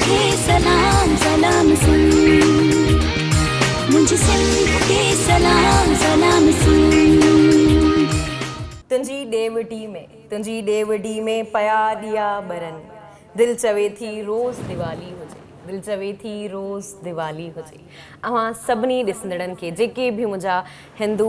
खे सलाम सलाम सुन, मुझे सिंध खे सलाम सलाम सुन। तुंहिंजी ॾेवडी में पया ॾिया ॿरनि, दिलि चवे थी रोज़ दिवाली हुजे, दिलि चवे थी रोज़ दिवाली हुजे। अवां सभिनी ॾिसंदड़नि खे, जेके बि मुंहिंजा हिंदू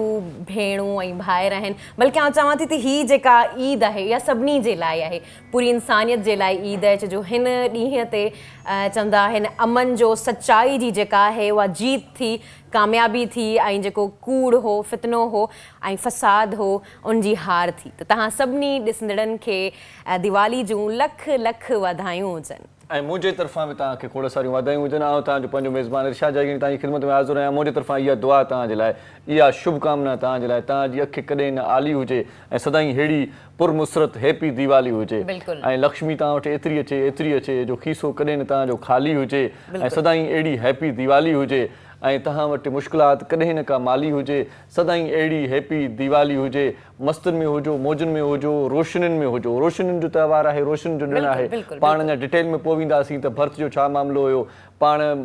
भेणूं ऐं भाइर आहिनि, बल्कि आउं चवां थी त हीअ जेका ईद आहे इहा सभिनी जे लाइ आहे, पूरी इंसानियत जे लाइ ईद आहे। छो हिन ॾींहं ते चवंदा आहिनि अमन जो, सचाई जी जेका आहे उहा जीत थी, कामयाबी थी, ऐं जेको कूड़ हो, फितनो हो ऐं फ़साद हो, उनजी हार थी। त तव्हां सभिनी ॾिसंदड़नि खे दिवाली जूं लख लख वाधायूं हुजनि। ऐं मुंहिंजे तरफ़ां बि तव्हांखे खोड़ सारियूं वाधायूं हुजनि। आउं तव्हांजो पंहिंजो मेज़बान इरशाद जागीरनी तव्हांजी ख़िदमत में हाज़िर आहियां। मुंहिंजे तरफ़ां इहा दुआ तव्हांजे लाइ, इहा शुभकामना तव्हांजे लाइ, तव्हांजी अखि कॾहिं न आली हुजे ऐं सदाईं अहिड़ी पुरमुसरत हैप्पी दिवाली हुजे। ऐं लक्ष्मी तव्हां वटि एतिरी अचे जो खीसो कॾहिं न तव्हांजो ख़ाली हुजे ऐं सदाईं अहिड़ी हैप्पी दिवाली हुजे। ऐं तव्हां वटि मुश्किलात कॾहिं न का माली हुजे, सदाईं अहिड़ी हैप्पी दिवाली हुजे। मस्तनि में हुजो, मौजनि में हुजो, रोशनियुनि में हुजो। रोशनियुनि जो त्योहार आहे, रोशनियुनि जो ॾिणु आहे। पाण अञा डिटेल में पोइ वेंदासीं त भर्त जो छा मामिलो हुयो, पाण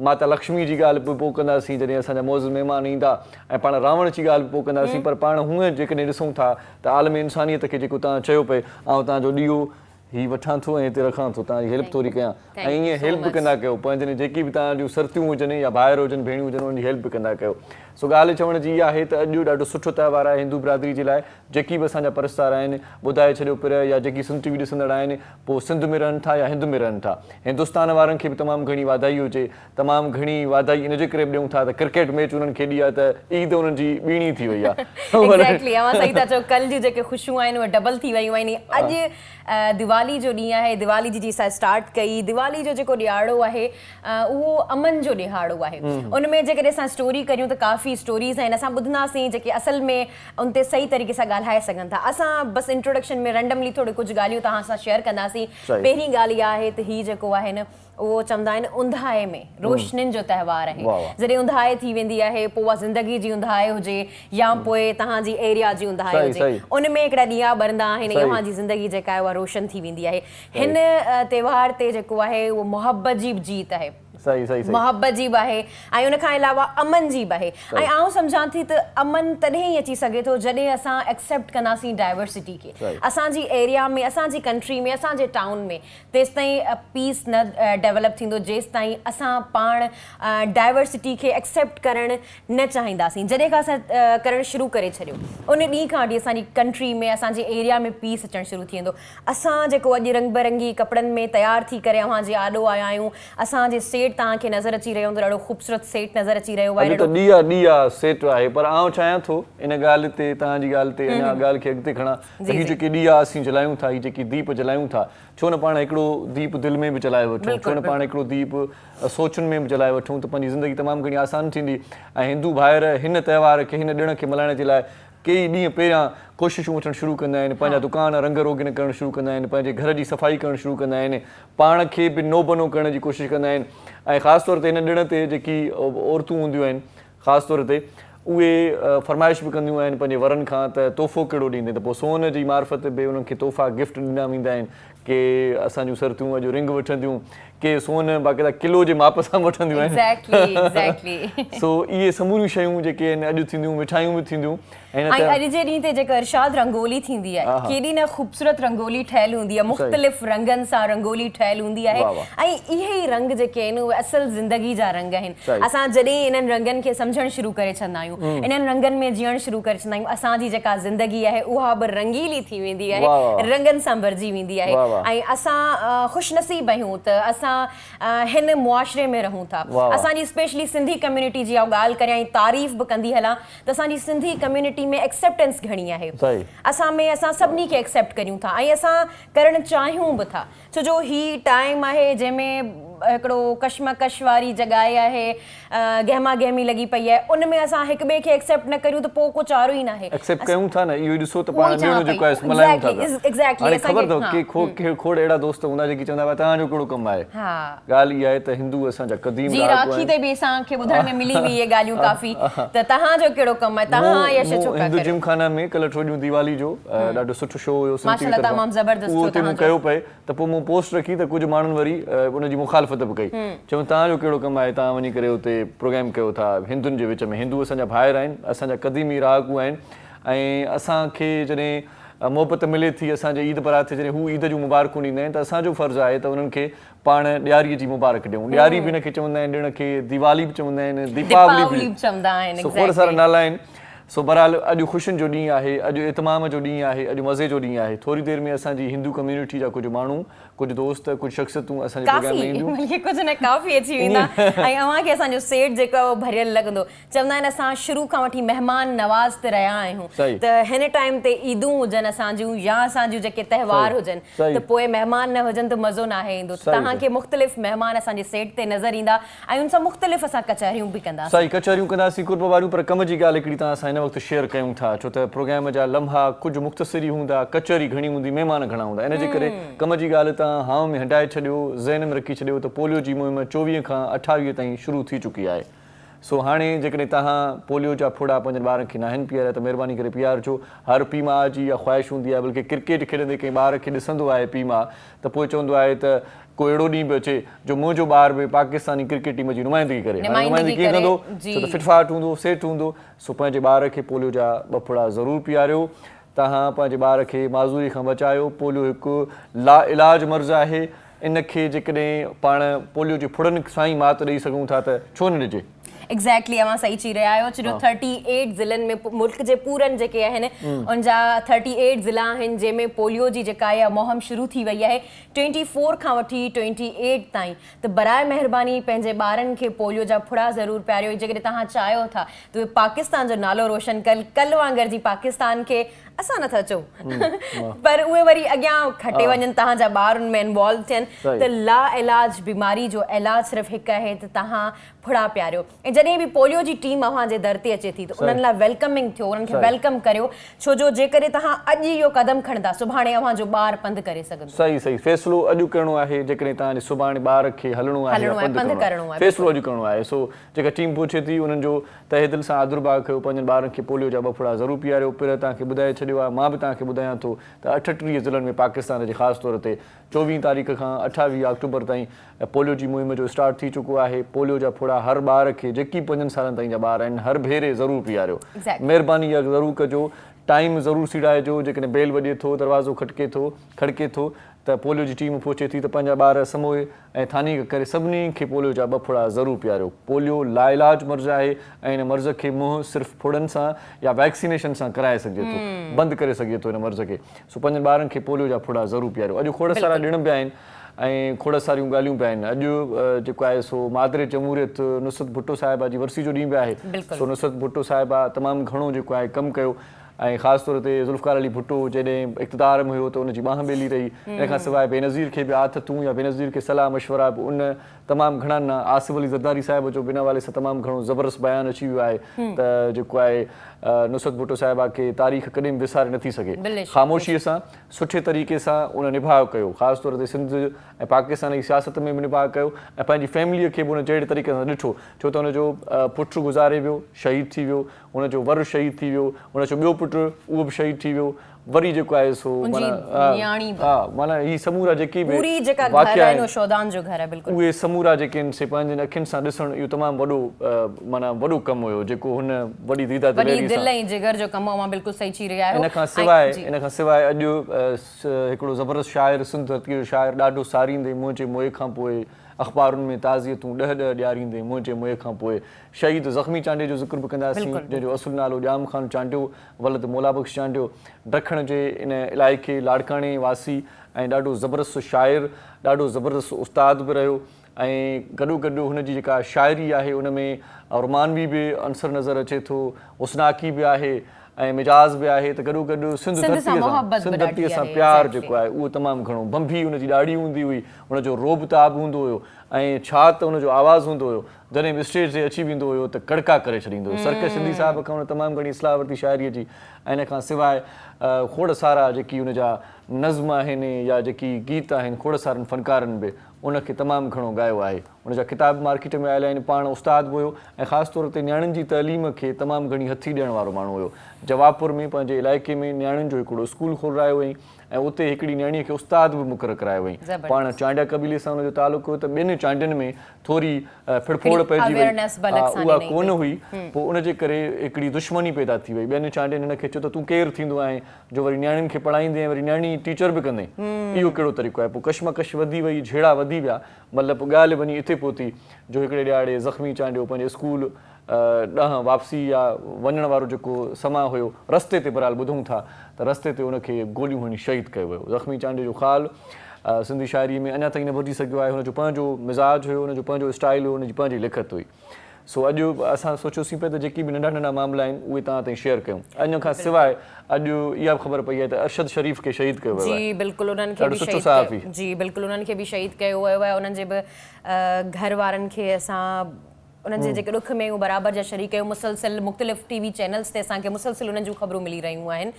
माता लक्ष्मी जी ॻाल्हि बि पोइ कंदासीं जॾहिं असांजा मौज़ महिमान ईंदा, ऐं पाण रावण जी ॻाल्हि बि पोइ कंदासीं। पर पाण हूअं जेकॾहिं ॾिसूं था त आलम इंसानियत खे जेको तव्हां चयो पिए, ऐं तव्हांजो ॾीओ हीअ वठां थो ऐं हिते रखां थो, तव्हांजी हेल्प थोरी कयां, ऐं ईअं हेल्प कंदा कयो। पंहिंजे जेकी बि तव्हां जूं सरतियूं हुजनि या ॿाहिरि हुजनि, भेणियूं हुजनि, उनजी हेल्प कंदा कयो। सो ॻाल्हि चवण जी इहा आहे त अॼु ॾाढो सुठो त्योहार आहे हिंदू बिरादरी जे लाइ। जेकी बि असांजा परस्तार आहिनि ॿुधाए छॾियो पिया, या जेकी सिंध टीवी ॾिसंदड़ आहिनि, पोइ सिंध में रहनि था या हिंद में रहनि था, हिंदुस्तान वारनि खे बि तमामु घणी वाधाई हुजे। तमामु घणी वाधाई इनजे करे बि ॾियूं था त क्रिकेट मैच उन्हनि खे ॾी आहे त ईद उन्हनि जी ॿीणी थी वई आहे। सही था चओ, कल्ह जी जेके ख़ुशियूं आहिनि उहे डबल थी वियूं आहिनि। अॼु दिवाली जो ॾींहुं आहे, दिवाली जी असां स्टार्ट कई। दिवाली जो जेको ॾियारो आहे उहो अमन जो ॾिहाड़ो आहे। उनमें जेकॾहिं असां स्टोरी करियूं त काफ़ी स्टोरीज़ आहिनि, असां ॿुधंदासीं जेके असल में उन ते सही तरीक़े सां ॻाल्हाए सघनि था। असां बसि इंट्रोडक्शन में रैंडमली थोरी कुझु ॻाल्हियूं तव्हां सां शेयर कंदासीं। पहिरीं ॻाल्हि इहा आहे त हीअ जेको आहे न, उहो चवंदा आहिनि उंधाए में रोशनियुनि जो त्योहार आहे। जॾहिं उंधाए थी वेंदी आहे, पोइ उहा ज़िंदगी जी उंधाए हुजे या पोइ तव्हांजी एरिया जी उंधाए हुजे, उनमें हिकिड़ा ॾीआ ॿरंदा आहिनि, तव्हांजी ज़िंदगी जेका आहे उहा रोशन थी वेंदी आहे। हिन त्योहार ते जेको आहे उहो मोहबत जी बि जीत आहे, मोहबत जी बि आहे, ऐं उनखां अलावा अमन जी बि आहे। ऐं आउं सम्झां थी त अमन तॾहिं ई अची सघे थो जॾहिं असां एक्सेप्ट कंदासीं डाइवर्सिटी खे। असांजी एरिया में, असांजी कंट्री में, असांजे टाउन में तेसि ताईं पीस न डेवलप थींदो जेसि ताईं असां पाण डाइवर्सिटी खे एक्सेप्ट करणु न चाहींदासीं। जॾहिं खां असां करणु शुरू करे छॾियो, उन ॾींहं खां वठी असांजी कंट्री में, असांजे एरिया में पीस अचणु शुरू थी वेंदो। असां जेको अॼु रंग बिरंगी कपिड़नि में तयारु थी करे अव्हांजे आॾो आया आहियूं, असांजे सेट तव्हांखे नज़र अची रहियो हूंदो, ॾाढो ख़ूबसूरत सेट नज़र अची रहियो आहे। ॾीआ सेट आहे, पर आउं चाहियां थो इन ॻाल्हि ते, तव्हांजी ॻाल्हि ते अञा ॻाल्हि खे अॻिते खणा। हीअ जेके ॾीआ असीं जलायूं था, हीअ जेकी दीप जलायूं था, छो न पाण हिकिड़ो दीप दिलि में बि जलाए वठूं, छो न पाण हिकिड़ो दीप सोचुनि में बि जलाए वठूं, त पंहिंजी ज़िंदगी तमामु घणी आसान थींदी। ऐं हिंदू भाइर हिन त्योहार खे, हिन ॾिण खे मल्हाइण जे लाइ कई ॾींहं पहिरियां कोशिशूं वठणु शुरू कंदा आहिनि, पंहिंजा दुकान रंग रोगन करणु शुरू कंदा आहिनि, पंहिंजे घर जी सफ़ाई करणु शुरू कंदा आहिनि, पाण खे बि नोबनो करण जी कोशिशि कंदा आहिनि। ऐं ख़ासि तौर ते हिन ॾिण ते जेकी औरतूं हूंदियूं आहिनि, ख़ासि तौर ते उहे फरमाइश बि कंदियूं आहिनि पंहिंजे वरनि खां त तोहफ़ो कहिड़ो ॾींदे, त पोइ सोन जी मार्फत बि उन्हनि खे तोहफ़ा गिफ्ट ॾिना वेंदा आहिनि। के असांजूं सरतियूं अॼु रिंग वठंदियूं, के सोन बाक़ाइदा किलो जे माप सां वठंदियूं आहिनि। सो इहे समूरियूं शयूं जेके आहिनि अॼु थींदियूं, मिठाइयूं बि थींदियूं। ऐं अॼु जे ॾींहं ते जेका इरशाद रंगोली थींदी आहे, केॾी न ख़ूबसूरत रंगोली ठहियल हूंदी आहे, मुख़्तलिफ़ रंगनि सां रंगोली ठहियल हूंदी आहे। ऐं इहे ई रंग जेके आहिनि उहे असल ज़िंदगी जा रंग आहिनि। असां जॾहिं इन्हनि रंगनि खे सम्झणु शुरू करे छॾंदा आहियूं, इन्हनि रंगनि में जीअणु शुरू करे छॾंदा आहियूं, असांजी जेका ज़िंदगी आहे उहा बि रंगीली थी वेंदी आहे, रंगनि सां भरिजी वेंदी आहे। ऐं असां ख़ुशनसीब आहियूं त असां हिन मुआशरे में रहूं था। असांजी स्पेशली सिंधी कम्युनिटी जी ॻाल्हि करियां, तारीफ़ बि कंदी हलां त असांजी सिंधी कम्युनिटी में एक्सेप्टेंस घणी आहे। असां सभिनी खे एक्सेप्ट करियूं था ऐं असां करणु चाहियूं बि था, छो जो ही टाइम आहे जंहिंमें हिकिड़ो कशमकश वारी जॻहि आहे, गहमा गहमी लॻी पई आहे, उन में असां हिक ॿिए खे एक्सेप्ट न करियूं त पोइ को चारो ई न आहे। एक्सेप्ट कयूं था न, इहो ॾिसो त पाण ॿियो जेको आहे मल्हायूं था। हाणे ख़बर अथव के खोड़ अहिड़ा दोस्त हूंदा जेकी चवंदा हुआ तव्हांजो कहिड़ो कमु आहे। ॻाल्हि इहा आहे त हिंदू असांजा क़दीम जी राखी ते बि असांखे ॿुधण में मिली हुई इहे ॻाल्हियूं काफ़ी, त तव्हांजो कहिड़ो कमु आहे, तव्हां यश छो था हिंदू जिमखाना में कल्ह टियों दिवाली जो ॾाढो सुठो शो हुयो, माशाल्लाह तमामु ज़बरदस्त उहो हुते मूं कयो पए त पोइ मूं पोस्ट रखी त कुझु माण्हुनि वरी उनजी मुखालफ़त बि कई, चयूं तव्हांजो कहिड़ो कमु आहे, तव्हां वञी करे हुते प्रोग्राम कयो था हिंदुनि जे विच में। हिंदू असांजा भाइर आहिनि, असांजा क़दीमी रहाकू आहिनि, ऐं असांखे जॾहिं मोहबत मिले थी, असांजे ईद बरात ते जॾहिं हू ईद जूं मुबारकूं ॾींदा आहिनि त असांजो फ़र्ज़ु आहे त उन्हनि खे पाण ॾियारीअ जी मुबारक ॾियूं। ॾियारी बि हिनखे चवंदा आहिनि, ॾिण खे दिवाली बि चवंदा आहिनि, दीपावली बि चवंदा आहिनि। खोड़ सारा नाला आहिनि। सो बहरहाल अॼु ख़ुशियुनि जो ॾींहुं आहे, अॼु इतमाम जो ॾींहुं आहे, अॼु मज़े जो ॾींहुं आहे। थोरी देरि में असांजी हिंदू कम्यूनिटी जा कुझु माण्हू, कुझु दोस्त, कुझु शख़्सियतूं असांजे प्रोग्राम में ईंदियूं। कुझु न काफ़ी अची वेंदा, ऐं अव्हांखे असांजो सेट जेको आहे भरियल लॻंदो। चवंदा आहिनि असां शुरू खां वठी महिमान नवाज़ ते रहिया आहियूं, त हिन टाइम ते ईदूं हुजनि असांजूं या असांजूं जेके त्योहार हुजनि, त पोइ महिमान न हुजनि त मज़ो न आहे ईंदो। तव्हांखे मुख़्तलिफ़ महिमान असांजे सेट ते नज़र ईंदा ऐं उन सां मुख़्तलिफ़ असां कचहरियूं बि कंदासीं। सही, कचहरियूं कंदासीं कुर्ब वारियूं, पर कम जी ॻाल्हि हिकिड़ी तव्हां सां हिन वक़्तु शेयर कयूं था, छो त प्रोग्राम जा लम्हा कुझु मुख़्तसिरी हूंदा, कचहरी घणी हूंदी, महिमान घणा हूंदा। इन जे करे कम जी ॻाल्हि तव्हां हाव में हटाए छॾियो, ज़हन में रखी छॾियो त पोलियो जी मुहिम 24 खां 28 ताईं शुरू थी चुकी आहे। सो हाणे जेकॾहिं तव्हां पोलियो जा फोड़ा पंहिंजे ॿारनि खे नाहिनि पीआरिया त महिरबानी करे पीआरिजो। हर पीउ माउ जी इहा ख़्वाहिश हूंदी आहे, बल्कि क्रिकेट खेॾंदे कंहिं ॿार खे ॾिसंदो आहे पीउ माउ त पोइ चवंदो आहे त को अहिड़ो ॾींहुं बि अचे जो मुंहिंजो ॿार बि पाकिस्तानी क्रिकेट टीम जी नुमाइंदगी करे। नुमाइंदगी कीअं कंदो, छो त फिटफाट हूंदो, सेट हूंदो। सो पंहिंजे ॿार खे पोलियो जा 2 फोड़ा ज़रूरु पीआरियो। तव्हां पंहिंजे ॿार खे माज़ूरी खां बचायो। पोलियो हिकु लाइलाज मर्ज़ु आहे, इनखे जेकॾहिं पाण पोलियो जे फुड़नि सां ई मात ॾेई सघूं था त छो न ॾिजे। एक्ज़ैक्टली, अव्हां सही चई रहिया आहियो। जो 38 ज़िलनि में मुल्क जे पूरनि जेके आहिनि उनजा 38 ज़िला आहिनि जंहिंमें पोलियो जी जेका आहे मुहिम शुरू थी वई आहे 24 खां वठी 28 ताईं। त बराए महिरबानी पंहिंजे ॿारनि खे पोलियो जा फुड़ा ज़रूरु पीआरियो। जेकॾहिं तव्हां चाहियो था त पाकिस्तान जो नालो रोशन कल वांगुरु जी पाकिस्तान खे असां नथा चऊं, पर उहे वरी अॻियां खटे वञनि, तव्हांजा ॿार उन में इन्वॉल्व थियनि। त लाइलाज बीमारी जो इलाज सिर्फ़ु हिकु आहे त तव्हां फुड़ा पीआरियो। ऐं जॾहिं बि पोलियो जी टीम अव्हांजे दर ते अचे थी त उन्हनि लाइ वेलकमिंग थियो, उन्हनि खे वेलकम करियो, छो जो जेकॾहिं तव्हां अॼु इहो कदम खणंदा सुभाणे अव्हांजो ॿारु पंधु करे सघंदो। सही सही, फ़ैसिलो अॼु करिणो आहे। जेकॾहिं तव्हांजे सुभाणे ॿार खे हलणो आहे, पंधु करिणो आहे, फ़ैसिलो अॼु करिणो आहे। सो जेका टीम पहुचे थी उन्हनि जो तहे दिलि सां आदरभाव कयो, पंहिंजनि ॿारनि खे पोलियो जा 2 फोड़ा ज़रूरु पीआरियो। पिण तव्हांखे ॿुधाए छॾियो आहे, मां बि तव्हांखे ॿुधायां थो त 38 ज़िलनि में पाकिस्तान जे ख़ासि तौर ते 24 तारीख़ खां 28 अक्टूबर ताईं पोलियो जी मुहिम जो स्टार्ट थी चुको आहे। पोलियो जा फोड़ा हर ॿार खे, जेकी 5 सालनि ताईं जा ॿार आहिनि, हर भेरे ज़रूरु पीआरियो। महिरबानी इहा ज़रूरु कजो, टाइम ज़रूरु सीड़ाइजो। जेकॾहिं बेल वॼे थो, दरवाज़ो खड़के थो त पोलियो जी टीम पहुचे थी त पंहिंजा ॿार समूहे ऐं थानी करे सभिनी खे पोलियो जा 2 फोड़ा ज़रूरु पीआरियो। पोलियो लाइलाज मर्ज़ु आहे ऐं हिन मर्ज़ खे मुंहुं सिर्फ़ु फोड़नि सां या वैक्सीनेशन सां कराए सघिजे थो, बंदि करे सघे थो हिन मर्ज़ खे। सो पंहिंजनि ॿारनि खे पोलियो जा फोड़ा ज़रूरु पीआरियो। अॼु खोड़ सारा ॾिण बि आहिनि ऐं खोड़ सारियूं ॻाल्हियूं बि आहिनि। अॼु जेको आहे सो मादरे जमहूरियत नुसरत भुट्टो साहिबा जी वरसी जो ॾींहुं बि आहे। सो नुसरत भुट्टो साहिबा तमामु घणो जेको आहे कमु कयो ऐं ख़ासि तौर ते ज़ुल्फ़कार अली भुट्टो जॾहिं इक़्तिदार में हुयो त उनजी बांह ॿेली रही। इन खां सवाइ बेनज़ीर खे बि आथतूं या बेनज़ीर खे सलाह मशवरा बि उन तमामु घणा न। आसिफ अली ज़रदारी साहिब जो बिना वाले सां तमामु घणो ज़बरदस्त बयानु अची वियो आहे त जेको आहे नुसरत भुट्टो साहिबा खे तारीख़ कॾहिं बि विसारे नथी सघे। ख़ामोशीअ सां सुठे तरीक़े सां उन निभाउ कयो, ख़ासि तौर ते सिंध ऐं पाकिस्तान जी सियासत में बि निभाउ कयो ऐं पंहिंजी फैमिलीअ खे बि उन जहिड़े तरीक़े सां ॾिठो, छो त हुनजो पुटु गुज़ारे वियो, शहीद थी वियो, हुनजो वर शहीद थी वियो, हुनजो ॿियो पुटु उहो बि शहीद थी वियो, वरी जेको आहे सो माना ही समूरा जेकी बि वाक़िया आहिनि उहे समूरा जेके आहिनि से पंहिंजनि अखियुनि सां ॾिसणु इहो तमामु वॾो माना वॾो कमु हुयो जेको हुन वॾी दीदा इन खां सवाइ अॼु हिकिड़ो ज़बरदस्त शाइर सिंध जो शाइर ॾाढो सारींदे मुंहिंजे मुंहुं खां पोइ अख़बारुनि में ताज़ियतूं 10 ॾियारींदे मुंहिंजे मुंहुं खां पोइ शहीद ज़ख़्मी चांडियो जो ज़िक्र बि कंदासीं जंहिंजो असुलु नालो जाम ख़ान चांडियो वलद मोलाबख़्श चांडियो ॾखण जे इन इलाइक़े लाड़काणे वासी ऐं ॾाढो ज़बरदस्त शाइर ॾाढो ज़बरदस्त उस्ताद बि रहियो ऐं गॾो हुनजी जेका शाइरी आहे उन में रुमानवी बि अंसर नज़र अचे थो, उसनाकी बि आहे ऐं मिजाज़ बि आहे त गॾो गॾु सिंध सिंध सां मोहबत बि धरतीअ ॾाढी सां आहे, प्यारु exactly. जेको आहे उहो तमामु घणो बंभी हुनजी ॾाढी हूंदी हुई हुनजो रोब ताब हूंदो हुयो ऐं छा त हुनजो आवाज़ु हूंदो हुयो जॾहिं बि स्टेज ते अची वेंदो हुयो त कड़का करे छॾींदो हुयो सरकस सिंधी साहिब खां हुन तमामु घणी इस्लाह वरिती शाइरीअ जी ऐं इन खां सवाइ खोड़ सारा जेकी हुनजा नज़्म आहिनि या जेकी गीत आहिनि खोड़ सारनि फनकारनि बि उनखे तमामु घणो ॻायो आहे उनजा किताब मार्केट में आयल आहिनि पाण उस्ताद बि हुयो ऐं ख़ासि तौर ते नियाणियुनि जी तइलीम खे तमामु घणी हथी ॾियण वारो माण्हू हुयो जवाबपुर में पंहिंजे इलाइक़े में नियाणियुनि जो हिकिड़ो स्कूल खोलायो हुई ऐं उते हिकिड़ी नियाणीअ खे उस्ताद बि मुक़ररु करायो हुई पाण चांडिया कबीले सां हुनजो तालुक़ु हुयो त ॿिनि चांडियुनि में थोरी फिड़फोड़ पइजी वई उहा कोन हुई पोइ उनजे करे हिकिड़ी दुश्मनी पैदा थी वई ॿियनि चांडियुनि हिनखे चयो त तूं केरु थींदो आहे जो वरी नियाणियुनि खे पढ़ाईंदे ऐं वरी नियाणी टीचर बि कंदे इहो कहिड़ो तरीक़ो आहे पोइ कशमकश वधी वई झेड़ा वधी विया मतिलबु ॻाल्हि वञी हिते पहुती जो हिकिड़े ॾियारे ज़ख़्मी चांडियो पंहिंजे स्कूल ॾह वापसी या वञण वारो जेको समा हुयो रस्ते ते बहरहाल ॿुधूं था त रस्ते ते उनखे गोलियूं हणी शहीद कयो वियो ज़ख़्मी चांडे जो ख़ाल सिंधी शाइरी में अञा ताईं न वधी सघियो आहे हुनजो पंहिंजो मिज़ाज हुयो हुनजो पंहिंजो स्टाइल हुयो हुनजी पंहिंजी लिखत हुई सो अॼु असां सोचियोसीं पिया त जेकी बि नंढा नंढा मामला आहिनि उहे तव्हां ताईं शेयर कयूं इन खां सवाइ अॼु इहा बि ख़बर पई आहे त अरशद शरीफ़ खे शहीद कयो वियो आहे जी बिल्कुलु उन्हनि खे बि सुठो शहीद सहाफ़ी जी बिल्कुलु उन्हनि खे बि शहीद कयो वियो आहे उन्हनि जे बि घर वारनि खे असां उन्हनि जे जेके ॾुख में उहो बराबरि जा शरीक कयो मुसलसिल मुख़्तलिफ़ टीवी चैनल्स ते असांखे मुसलसिल उन्हनि जूं ख़बरूं मिली रहियूं आहिनि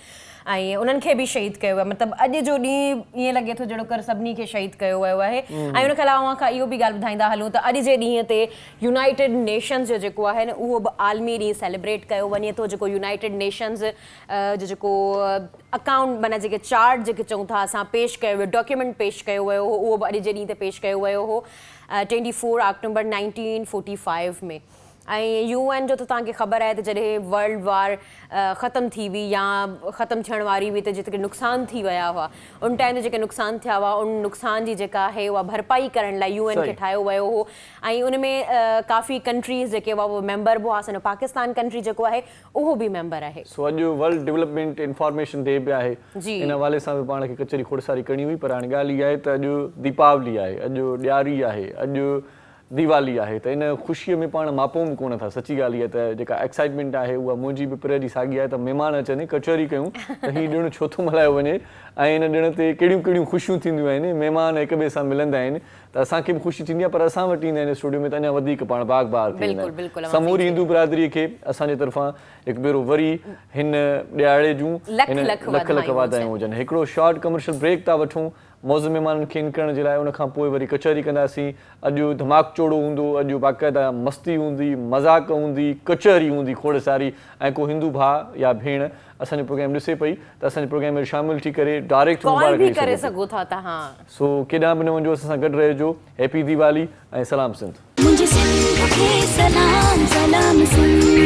ऐं उन्हनि खे बि शहीद कयो आहे मतिलबु अॼु जो ॾींहुं ईअं लॻे थो जहिड़ो कर सभिनी खे शहीद कयो वियो आहे ऐं उनखे अलावा खां इहो बि ॻाल्हि ॿुधाईंदा हलूं त अॼु जे ॾींहं ते यूनाइटेड नेशन्स जो जेको आहे न उहो बि आलमी ॾींहुं सेलिब्रेट कयो वञे थो जेको यूनाइटेड नेशन्स जो जेको अकाउंट माना जेके चार्ट जेके चऊं था असां पेश कयो वियो डॉक्यूमेंट पेश कयो वियो हो उहो बि अॼु जे ॾींहं ते पेश कयो वियो हो 24 अक्टूबर 1945 में ऐं UN जो त तव्हांखे ख़बर आहे त जॾहिं वर्ल्ड वार ख़तमु थी हुई या ख़तमु थियण वारी हुई त जेके नुक़सान थी विया हुआ उन टाइम ते जेके नुक़सान थिया हुआ उन नुक़सान जी जेका आहे उहा भरपाई करण लाइ UN खे ठाहियो वियो हो ऐं उन में काफ़ी कंट्रीज़ जेके हुआ उहो मेंबर बि हुआ असांजो पाकिस्तान कंट्री जेको आहे उहो बि मेंबर आहे सो अॼु वर्ल्ड डेवलपमेंट इंफॉर्मेशन डे बि आहे इन हवाले सां बि पाण खे कचहरी खोड़ सारी करणी हुई पर हाणे ॻाल्हि इहा आहे त अॼु दीपावली आहे अॼु ॾियारी आहे अॼु दिवाली आहे त इन ख़ुशीअ में पाण मापूं बि कोन था सची ॻाल्हि इहा त जेका एक्साइटमेंट आहे उहा मुंहिंजी बि पर जी साॻी आहे त महिमान अचनि कचहरी कयूं त हीउ ॾिणु छो थो मल्हायो वञे ऐं इन ॾिण ते कहिड़ियूं कहिड़ियूं ख़ुशियूं थींदियूं आहिनि महिमान हिक ॿिए सां मिलंदा आहिनि त असांखे बि ख़ुशी थींदी आहे पर असां वटि ईंदा आहिनि स्टूडियो में त अञा वधीक पाण बाग बाग थींदा आहिनि समूरी हिंदू बिरादरीअ खे असांजे तरफ़ां हिकु भेरो वरी हिन ॾियारे जूं लख लख वाधायूं हुजनि हिकिड़ो शॉर्ट कमर्शियल ब्रेक था वठूं मौज़ महिमाननि खे इन करण जे लाइ उन खां पोइ वरी कचहरी कंदासीं अॼु धमाक चोड़ो हूंदो अॼु बाक़ाइदा मस्ती हूंदी मज़ाक हूंदी कचहरी हूंदी खोड़ सारी ऐं को हिंदू भाउ या भेण असांजो प्रोग्राम ॾिसे पई त असांजे प्रोग्राम में शामिल थी करे डायरेक्ट करे सघो था तव्हां सो केॾांहुं बि न वञो असां सां गॾु रहिजो हैप्पी दिवाली ऐं सलाम सिंध मुझे सिंध के सलाम सलाम सिंध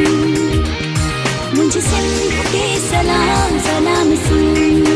मुझे सिंध के सलाम सलाम सिंध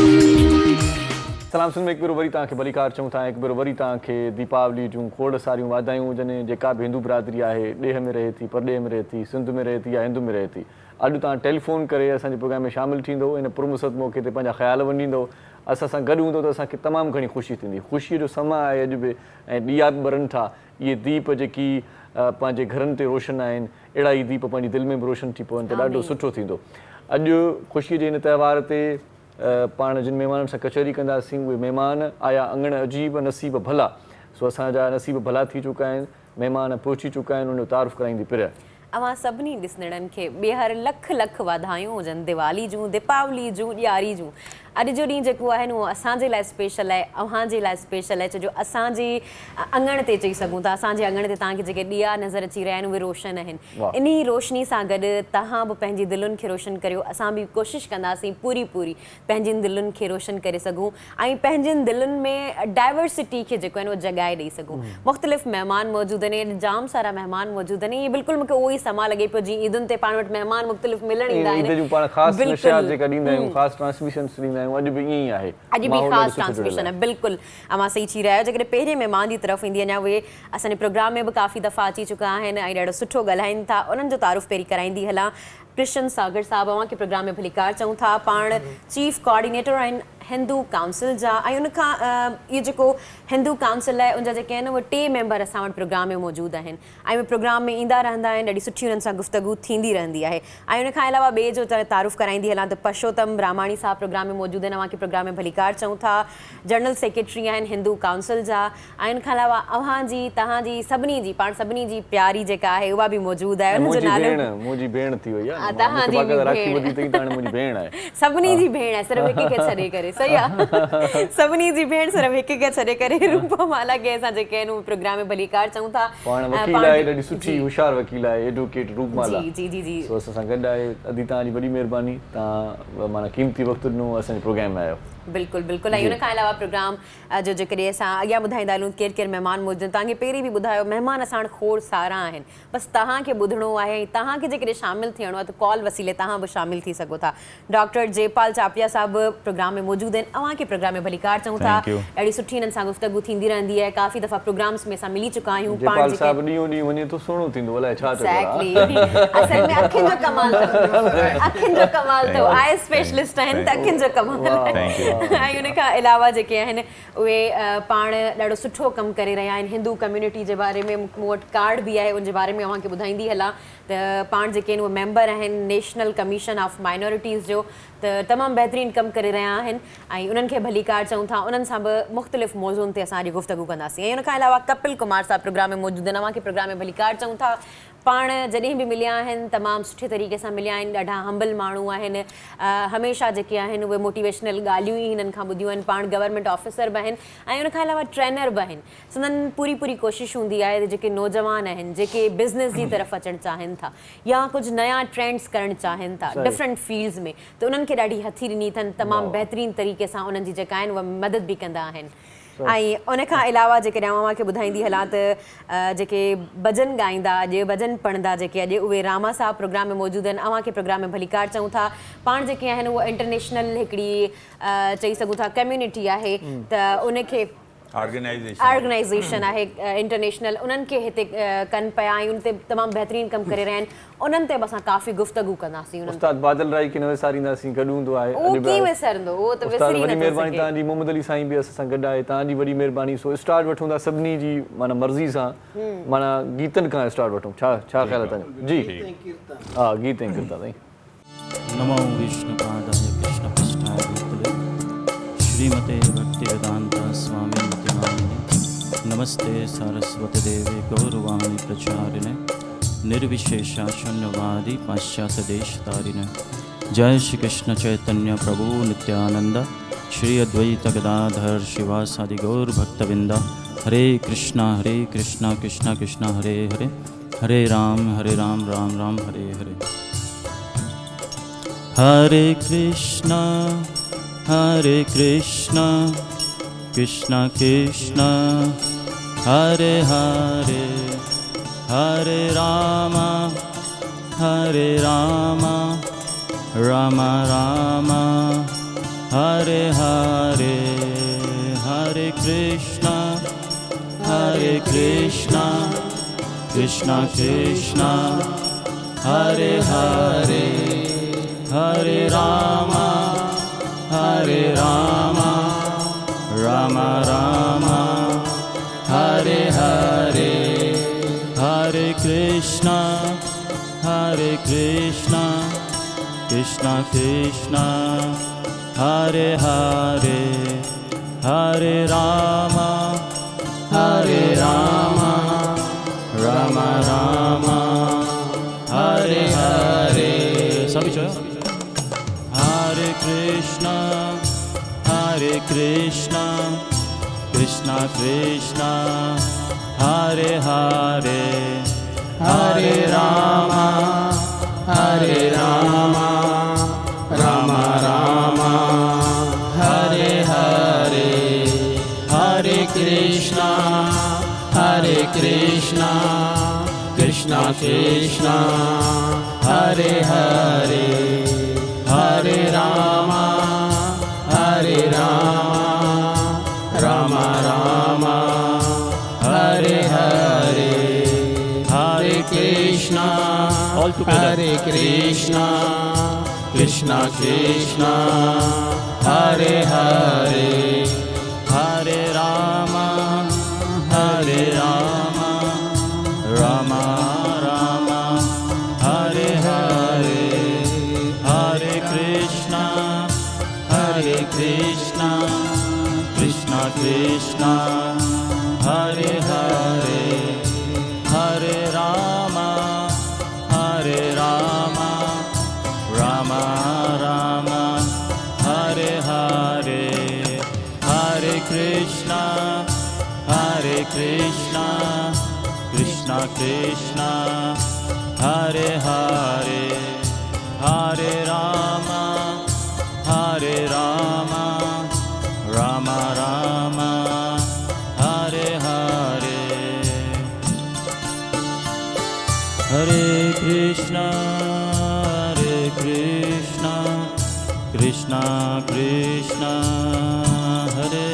सलाम सिंध में हिकु भेरो वरी तव्हांखे भलीकार चऊं था हिकु भेरो वरी तव्हांखे दीपावली जूं खोड़ सारियूं वाधायूं हुजनि जेका बि हिंदू बिरादरी आहे ॾेह में रहे थी परॾेह में रहे थी सिंध में रहे थी या हिंदू में रहे थी अॼु तव्हां टेलीफोन करे असांजे प्रोग्राम में शामिलु थींदो इन पुरमुसत मौक़े ते पंहिंजा ख़्याल वंडींदो असां सां गॾु हूंदो त असांखे तमामु घणी ख़ुशी थींदी ख़ुशीअ जो समा आहे अॼु बि ऐं ॾीया बि ॿरनि था इहे दीप जेकी पंहिंजे घरनि ते रोशन आहिनि अहिड़ा ई दीप पंहिंजी दिलि में बि रोशन थी पवनि त ॾाढो सुठो थींदो अॼु ख़ुशीअ जे इन त्योहार ते पाण जिन महिमाननि सां कचहरी कंदासीं उहे महिमान आया अंगण अजीब नसीब भला सो असांजा नसीब भला थी चुका आहिनि महिमान पहुची चुका आहिनि उनजो तारीफ़ कराईंदी पिया अवां सभिनी ॾिसंदड़नि खे ॿीहर लख लख वाधायूं हुजनि दिवाली जूं दीपावली जूं ॾियारी जूं अॼु जो ॾींहुं जेको आहे न उहो असांजे लाइ स्पेशल आहे अव्हांजे लाइ स्पेशल आहे छो जो असांजे अंगण ते चई सघूं था असांजे अंगण ते तव्हांखे जेके ॾिया नज़र अची रहिया आहिनि उहे रोशन आहिनि इन ई रोशनी सां गॾु तव्हां बि पंहिंजी दिलुनि खे रोशन करियो असां बि कोशिशि कंदासीं पूरी पंहिंजियुनि दिलुनि खे रोशन करे सघूं ऐं पंहिंजियुनि दिलुनि में डाइवर्सिटी खे जेको आहे उहो जॻाए ॾेई सघूं मुख़्तलिफ़ महिमान मौजूदु आहिनि जाम सारा महिमान मौजूदु आहिनि इहे बिल्कुलु मूंखे उहो ई समा लॻे पियो जीअं ईदुनि ते पाण वटि महिमान मुख़्तलिफ़ मिलण ईंदा आहिनि बिल्कुलु अमां सही थी रहिया आहियो जेकॾहिं पहिरें महिमान जी तरफ़ ईंदी अञा उहे असांजे प्रोग्राम में बि काफ़ी दफ़ा अची चुका आहिनि ऐं ॾाढो सुठो ॻाल्हाइनि था उन्हनि जो तारीफ़ पहिरीं कराईंदी हलां कृष्ण सागर साहब अवां के प्रोग्राम में भलीकार चऊं था पाण चीफ कोऑर्डिनेटर आहिनि हिंदू काउंसिल जा ऐं उनखां इहो जेको हिंदू काउंसिल आहे उनजा जेके आहिनि उहे 2 मेंबर असां वटि प्रोग्राम में मौजूदु आहिनि ऐं उहे प्रोग्राम में ईंदा रहंदा आहिनि ॾाढी सुठी उन्हनि सां गुफ़्तगू थींदी रहंदी आहे ऐं उनखां अलावा ॿिए जो तारुफ़ कराईंदी हलां त परशोत्तम रामाणी साहब प्रोग्राम में मौजूदु आहिनि अवां खे प्रोग्राम में भलीकार चऊं था जनरल सेक्रेटरी आहिनि हिंदू काउंसिल जा ऐं उनखां अलावा अव्हांजी तव्हांजी सभिनी जी पाण सभिनी जी प्यारी जेका आहे उहा बि मौजूदु आहे उनजो नालो मुंहिंजी भेण थी वई आहे तव्हांजी मूंखे राखी ॿधी अथई त हाणे मुंहिंजी भेण आहे सभिनी जी भेण आहे सिर्फ़ु हिक खे छॾे करे सही आहे सभिनी जी भेण सिर्फ़ु हिक खे छॾे करे रूपमाला खे असां जेके आहिनि उहे प्रोग्राम में भलीकार चऊं था पाण वकील आहे ॾाढी सुठी होशियार वकील आहे एडवोकेट रूपमाला जी जी जी जी सो असां सां गॾु आहे अदी तव्हांजी वॾी महिरबानी तव्हां माना क़ीमती वक़्तु ॾिनो असांजे प्रोग्राम में आयो बिल्कुलु बिल्कुलु ऐं उनखां अलावा प्रोग्राम जो जेकॾहिं असां अॻियां ॿुधाईंदा हलूं केरु केरु महिमान मौजूदु आहिनि तव्हांखे पहिरीं बि ॿुधायो महिमान असां खोड़ सारा आहिनि बसि तव्हांखे ॿुधणो आहे ऐं तव्हांखे जेकॾहिं शामिलु थियणो आहे त कॉल वसीले तव्हां बि शामिलु थी सघो था डॉक्टर जयपाल चापिया साहब प्रोग्राम में मौजूदु आहिनि अव्हांखे प्रोग्राम में भलीकार चऊं था ॾाढी सुठी हिननि सां गुफ़्तगू थींदी रहंदी आहे काफ़ी दफ़ा प्रोग्राम्स में असां मिली चुका आहियूं जयपाल साहब ॾींहों ॾींहुं वञे थो सुहिणो थींदो अलाए छा असल में अखियुनि जो कमाल अथव अखियुनि जो कमाल अथव आई स्पेशलिस्ट आहिनि त अखियुनि जो कमाल ऐं उनखां अलावा जेके आहिनि उहे पाण ॾाढो सुठो कमु करे रहिया आहिनि हिंदू कम्युनिटी जे बारे में मूं वटि कार्ड बि आहे उनजे बारे में अव्हांखे ॿुधाईंदी हलां त पाण जेके आहिनि उहे मेंबर आहिनि नेशनल कमीशन ऑफ माइनॉरिटीज़ जो त तमामु बहितरीनु कमु करे रहिया आहिनि ऐं उन्हनि खे भलीकार चऊं था उन्हनि सां बि मुख़्तलिफ़ मौज़ूअनि ते असां अॼु गुफ़्तगू कंदासीं ऐं उनखां अलावा कपिल कुमार साहब प्रोग्राम में मौजूदु आहिनि अव्हांखे प्रोग्राम में भलीकार चऊं था पाण जॾहिं बि मिलिया आहिनि तमामु सुठे तरीक़े सां मिलिया आहिनि ॾाढा हंबल माण्हू आहिनि हमेशह जेके आहिनि उहे मोटिवेशनल ॻाल्हियूं ई हिननि खां ॿुधियूं आहिनि पाण गवर्नमेंट ऑफिसर बि आहिनि ऐं उनखां अलावा ट्रेनर बि आहिनि संदन पूरी कोशिशि हूंदी आहे त जेके नौजवान आहिनि जेके बिज़नेस जी तरफ़ अचणु चाहिनि था या कुझु नया ट्रेंड्स करणु चाहिनि था डिफरेंट फील्ड्स में त उन्हनि खे ॾाढी हथी ॾिनी अथनि तमामु बहितरीनु तरीक़े सां उन्हनि जी जेका आहिनि उहा मदद बि कंदा आहिनि ऐं उनखां अलावा जेकॾहिं अव्हांखे ॿुधाईंदी हलां त जेके भॼन ॻाईंदा अॼु भॼन पढ़ंदा जेके अॼु उहे रामा साहब प्रोग्राम में मौजूदु आहिनि अव्हांखे प्रोग्राम में भलीकार चऊं था पाण जेके आहिनि उहा इंटरनेशनल हिकिड़ी चई सघूं था कम्युनिटी आहे त उनखे ऑर्गेनाइज़ेशन आहे इंटरनेशनल उन्हनि खे हिते कनि पिया ऐं उन ते तमामु बहितरीनु कमु करे रहिया आहिनि उन्हनि ते बि असां काफ़ी गुफ़्तगू कंदासीं उस्ताद बादल राई खे न विसारींदासीं गॾु हूंदो आहे उहो कीअं विसरंदो उहो त विसरी वॾी महिरबानी तव्हांजी मोहम्मद अली साईं बि असां सां गॾु आहे तव्हांजी वॾी महिरबानी सो स्टार्ट वठूं था सभिनी जी माना मर्ज़ी सां माना गीतनि खां स्टार्ट वठूं छा ख़्यालु आहे तव्हांजो जी हा गीत ऐं कीर्तन साईं नमो विष्णुपादाय कृष्णपृष्ठाय भूतले श्रीमते भक्तिवेदांत स्वामी नमस्ते सरस्वती देवी गौरवाणी प्रचारिणे निर्विशेषा शून्यवादी पाश्चात्य देश तारिणे जय श्री कृष्ण चैतन्य प्रभु नित्यानंद श्री अद्वैत गदाधर शिवासादि गौर भक्तविंद हरे कृष्णा कृष्ण कृष्ण हरे हरे हरे राम राम राम हरे हरे हरे कृष्ण कृष्ण कृष्ण हरे हरे हरे राम राम राम हरे हरे हरे कृष्ण कृष्ण कृष्ण हरे हरे हरे राम राम राम हरे हरे हरे कृष्ण कृष्ण कृष्ण हरे हरे हरे राम राम राम हरे हरे सभी चो Hare Krishna Krishna Krishna Hare Hare Hare Ram Ram Ram Hare Hare Hare Krishna Krishna Krishna Hare Hare Hare Ram Ram Ram Hare Hare Hare Krishna All together. Hare Krishna, Krishna Krishna, Hare Hare, Hare Rama, Hare Rama, Rama Rama, Hare Hare, Hare Krishna, Krishna Krishna, Hare Hare, Hare Rama, Rama Rama, Hare Hare, Hare Krishna, Krishna Krishna, Hare Hare, Hare Rama, Rama Rama, Hare Hare. Hare Krishna, Krishna Krishna, Hare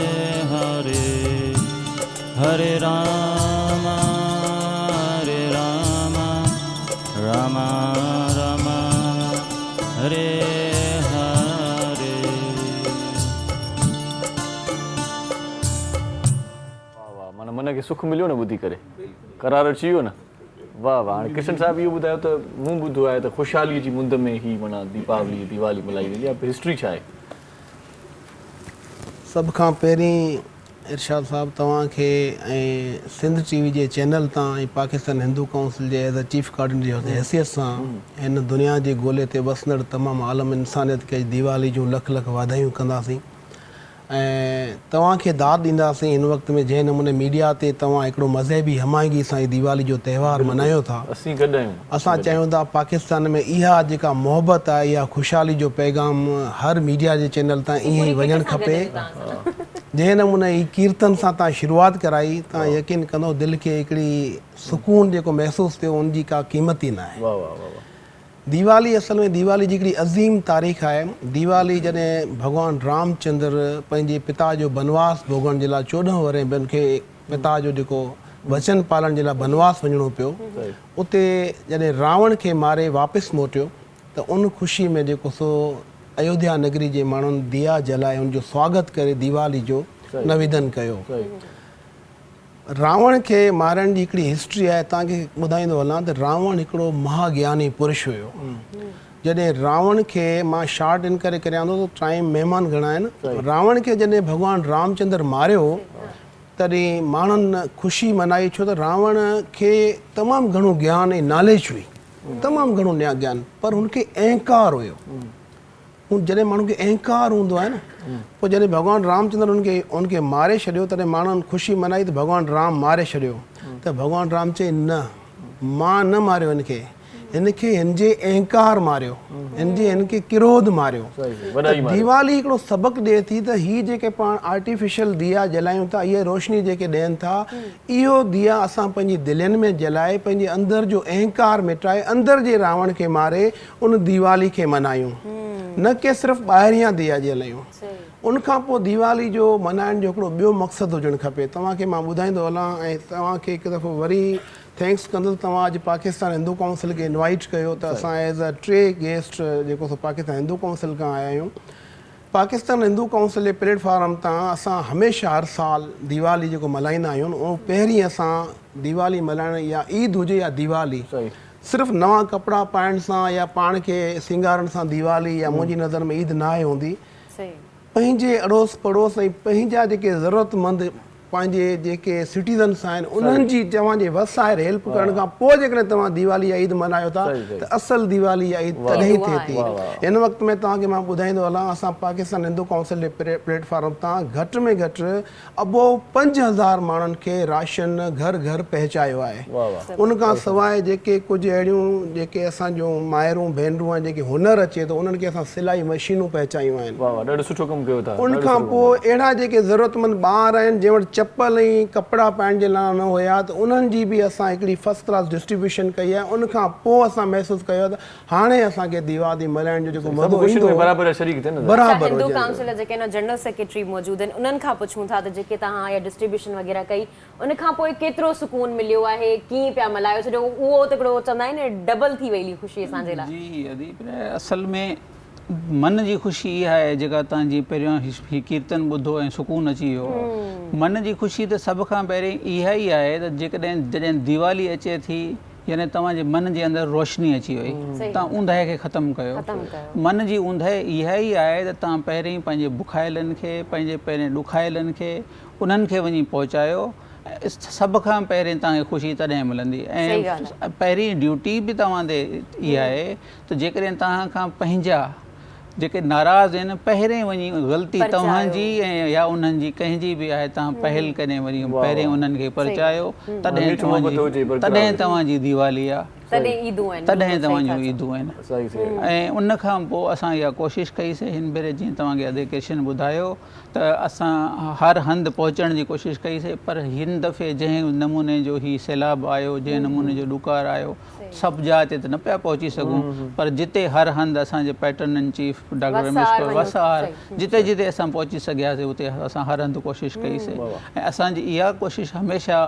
Hare, Hare Rama, Rama Rama, Hare Hare. वाह माना मन खे सुख मिलियो न ॿुधी करे, करार अची वियो न। वाह वाह। हाणे कृष्ण साहिबु इहो ॿुधायो त मूं ॿुधो आहे त ख़ुशहालीअ जी मुंद में ई माना दिवाली मल्हाई वेंदी आहे, हिस्ट्री छा आहे? सभ खां पहिरीं इरशाद साहब तव्हांखे ऐं सिंध टीवी जे चैनल तां ऐं पाकिस्तान हिंदू काउंसिल जे एज़ अ चीफ कोऑर्डिनेटर जी हैसियत सां हिन दुनिया जे ॻोल्हे ते वसंदड़ तमामु आलम इंसानियत खे दीवाली जूं लख लख वाधायूं कंदासीं ऐं तव्हांखे दाद ॾींदासीं हिन वक़्त में जंहिं नमूने मीडिया ते तव्हां हिकिड़ो मज़हबी हमायगी सां दीवाली जो त्योहार मल्हायो था। असीं गॾु आहियूं। असां चाहियूं था पाकिस्तान में इहा जेका मोहबत आहे, इहा ख़ुशहाली जो पैगाम हर मीडिया जे चैनल तां ईअं ई वञणु खपे। जंहिं नमूने ही कीर्तन सां तव्हां शुरूआत कराई, तव्हां यकीन कंदो दिलि खे हिकिड़ी सुकून जेको महसूसु थियो उनजी का क़ीमत ई न आहे। वाह वाह वाह। दीवाली असल में दीवाली जी हिकिड़ी अज़ीम तारीख़ आहे। दीवाली जॾहिं भॻवानु रामचंद्र पंहिंजे पिता जो बनवास भोगण जे लाइ 14 वरे ॿियनि खे पिता जो जेको वचन पालण जे लाइ बनवास वञिणो पियो, उते जॾहिं रावण खे मारे वापसि मोटियो त उन ख़ुशी में जेको सो अयोध्या नगरी जे माण्हुनि दिया जलाए उनजो स्वागत करे दीवाली जो नवेदन कयो। रावण खे मारण जी हिकिड़ी हिस्ट्री आहे। तव्हांखे ॿुधाईंदो हलां त रावण हिकिड़ो महाज्ञानी पुरुष हुयो। जॾहिं रावण खे मां शॉर्ट इन करे करियां थो त टाइम महिमान घणा आहिनि। रावण खे जॾहिं भॻवानु रामचंद्र मारियो तॾहिं माण्हुनि ख़ुशी मनाई, छो त रावण खे तमामु घणो ज्ञान ऐं नॉलेज हुई, तमामु घणो ज्ञान, पर हुनखे अहंकार हुयो। जॾहिं माण्हू खे अहंकार हूंदो आहे न, पोइ जॾहिं भॻवानु रामचंद्र उनखे मारे छॾियो तॾहिं माण्हुनि ख़ुशी मनाई त भॻवानु राम मारे छॾियो। त भॻवानु राम चई न, मां न मारियो हिनखे, हिनजे अहंकार मारियो, हिनखे क्रोध मारियो। दीवाली हिकिड़ो सबक़ु ॾिए थी त हीअ जेके पाण आर्टिफिशियल दिया जलायूं था, इहे रोशनी जेके ॾियनि था, इहो दिया असां पंहिंजी दिलनि में जलाए पंहिंजे अंदरि जो अहंकार मिटाए अंदरि जे रावण खे मारे उन दीवाली खे मल्हायूं, न कि सिर्फ़ु ॿाहिरियां दिया जलायूं। उनखां पोइ दीवाली जो मल्हाइण जो हिकिड़ो ॿियो मक़सदु हुजणु खपे। तव्हांखे मां ॿुधाईंदो हलां ऐं तव्हांखे हिकु दफ़ो वरी थैंक्स कंदुसि, तव्हां अॼु पाकिस्तान हिंदू काउंसिल खे इनवाइट कयो त असां एज़ अ 3 गेस्ट जेको सो पाकिस्तान हिंदू काउंसिल खां आया आहियूं। पाकिस्तान हिंदू काउंसिल जे प्लेटफॉर्म तां असां हमेशह हर साल दीवाली जेको मल्हाईंदा आहियूं उहो पहिरीं असां दीवाली मल्हाइण या ईद हुजे या दीवाली सिर्फ़ु नवां कपिड़ा पाइण सां या पाण खे सिंगारण सां दीवाली या मुंहिंजी नज़र में ईद न आहे हूंदी। पंहिंजे अड़ोस पड़ोस ऐं पंहिंजा जेके ज़रूरतमंद पंहिंजे जेके सिटीज़न्स आहिनि उन्हनि जी तव्हांजे वस आहे हेल्प करण खां पोइ जेकॾहिं तव्हां दीवाली या ईद मल्हायो था त असल दीवाली या ईद तॾहिं थिए थी। हिन वक़्त में तव्हांखे मां ॿुधाईंदो हलां, असां पाकिस्तान हिंदू काउंसिल जे प्लेटफॉर्म तां घटि में घटि अबो 5000 माण्हुनि खे राशन घर घर पहुचायो आहे। उनखां सवाइ जेके कुझु अहिड़ियूं जेके असांजूं माइरूं भेनरूं आहिनि जेके हुनर अचे थो उन्हनि खे असां सिलाई मशीनूं पहुचायूं आहिनि। ॾाढो सुठो कमु कयो था। उनखां पोइ अहिड़ा जेके ज़रूरतमंद ॿार आहिनि जंहिं वटि चप्पल ऐं कपिड़ा पाइण जे लाइ न हुया त उन्हनि जी बि असां हिकिड़ी फस्ट क्लास डिस्ट्रीब्यूशन कई आहे। उन खां पोइ असां महसूसु कयो त हाणे असांखे दीवाली मल्हाइण जो जेको सभु मज़ो ख़ुशियुनि ईंदो में बराबरि शरीक थियनि। बराबरि हिंदू हुजे। काउंसिल जेके न जनरल सेक्रेटरी मौजूदु आहिनि उन्हनि खां पुछूं था त जेके तव्हां इहा डिस्ट्रीब्यूशन वग़ैरह कई उन खां पोइ केतिरो सुकून मिलियो आहे, कीअं पिया मल्हायो? छो जो उहो त हिकिड़ो चवंदा आहिनि डबल थी वई ख़ुशी असांजे लाइ। जी अदीप असल में मन जी ख़ुशी इहा आहे जेका तव्हां जी पहिरियों ही कीर्तन ॿुधो ऐं सुकून अची वियो। मन जी ख़ुशी त सभ खां पहिरीं इहा ई आहे त जॾहिं दिवाली अचे थी यानी तव्हांजे मन जे अंदरि रोशनी अची वई, तव्हां ऊंदहि खे ख़तमु कयो। मन जी ऊंदहि इहा ई आहे त तव्हां पहिरीं पंहिंजे बुखायलनि खे, पंहिंजे पहिरें ॾुखायलनि खे उन्हनि खे वञी पहुचायो। सभ खां पहिरीं तव्हांखे ख़ुशी तॾहिं मिलंदी। ऐं पहिरीं ड्यूटी बि तव्हां ते इहा आहे त जेकॾहिं तव्हां खां पंहिंजा जेके नाराज़ आहिनि पहिरें वञी ग़लती तव्हांजी ऐं या उन्हनि जी कंहिंजी बि आहे तव्हां पहल कॾहिं वञी पहिरें उन्हनि खे परचायो, तॾहिं तव्हांजी दिवाली आहे, तॾहिं तव्हांजूं ईदूं आहिनि। ऐं उन खां पोइ असां इहा कोशिशि कईसीं हिन भेरे जीअं तव्हांखे अधे कृष्ण ॿुधायो त असां हर हंधि पहुचण जी कोशिशि कईसीं। पर हिन दफ़े जंहिं नमूने जो ही सैलाब आयो, जंहिं नमूने जो ॾुकार आयो, सभु जाइ ते त न पिया पहुची सघूं, पर जिते हर हंधि असांजे pattern in chief doctor Ramesh वसार जिते जिते असां पहुची सघियासीं उते असां हर हंधि कोशिशि कईसीं। ऐं असांजी इहा कोशिशि हमेशह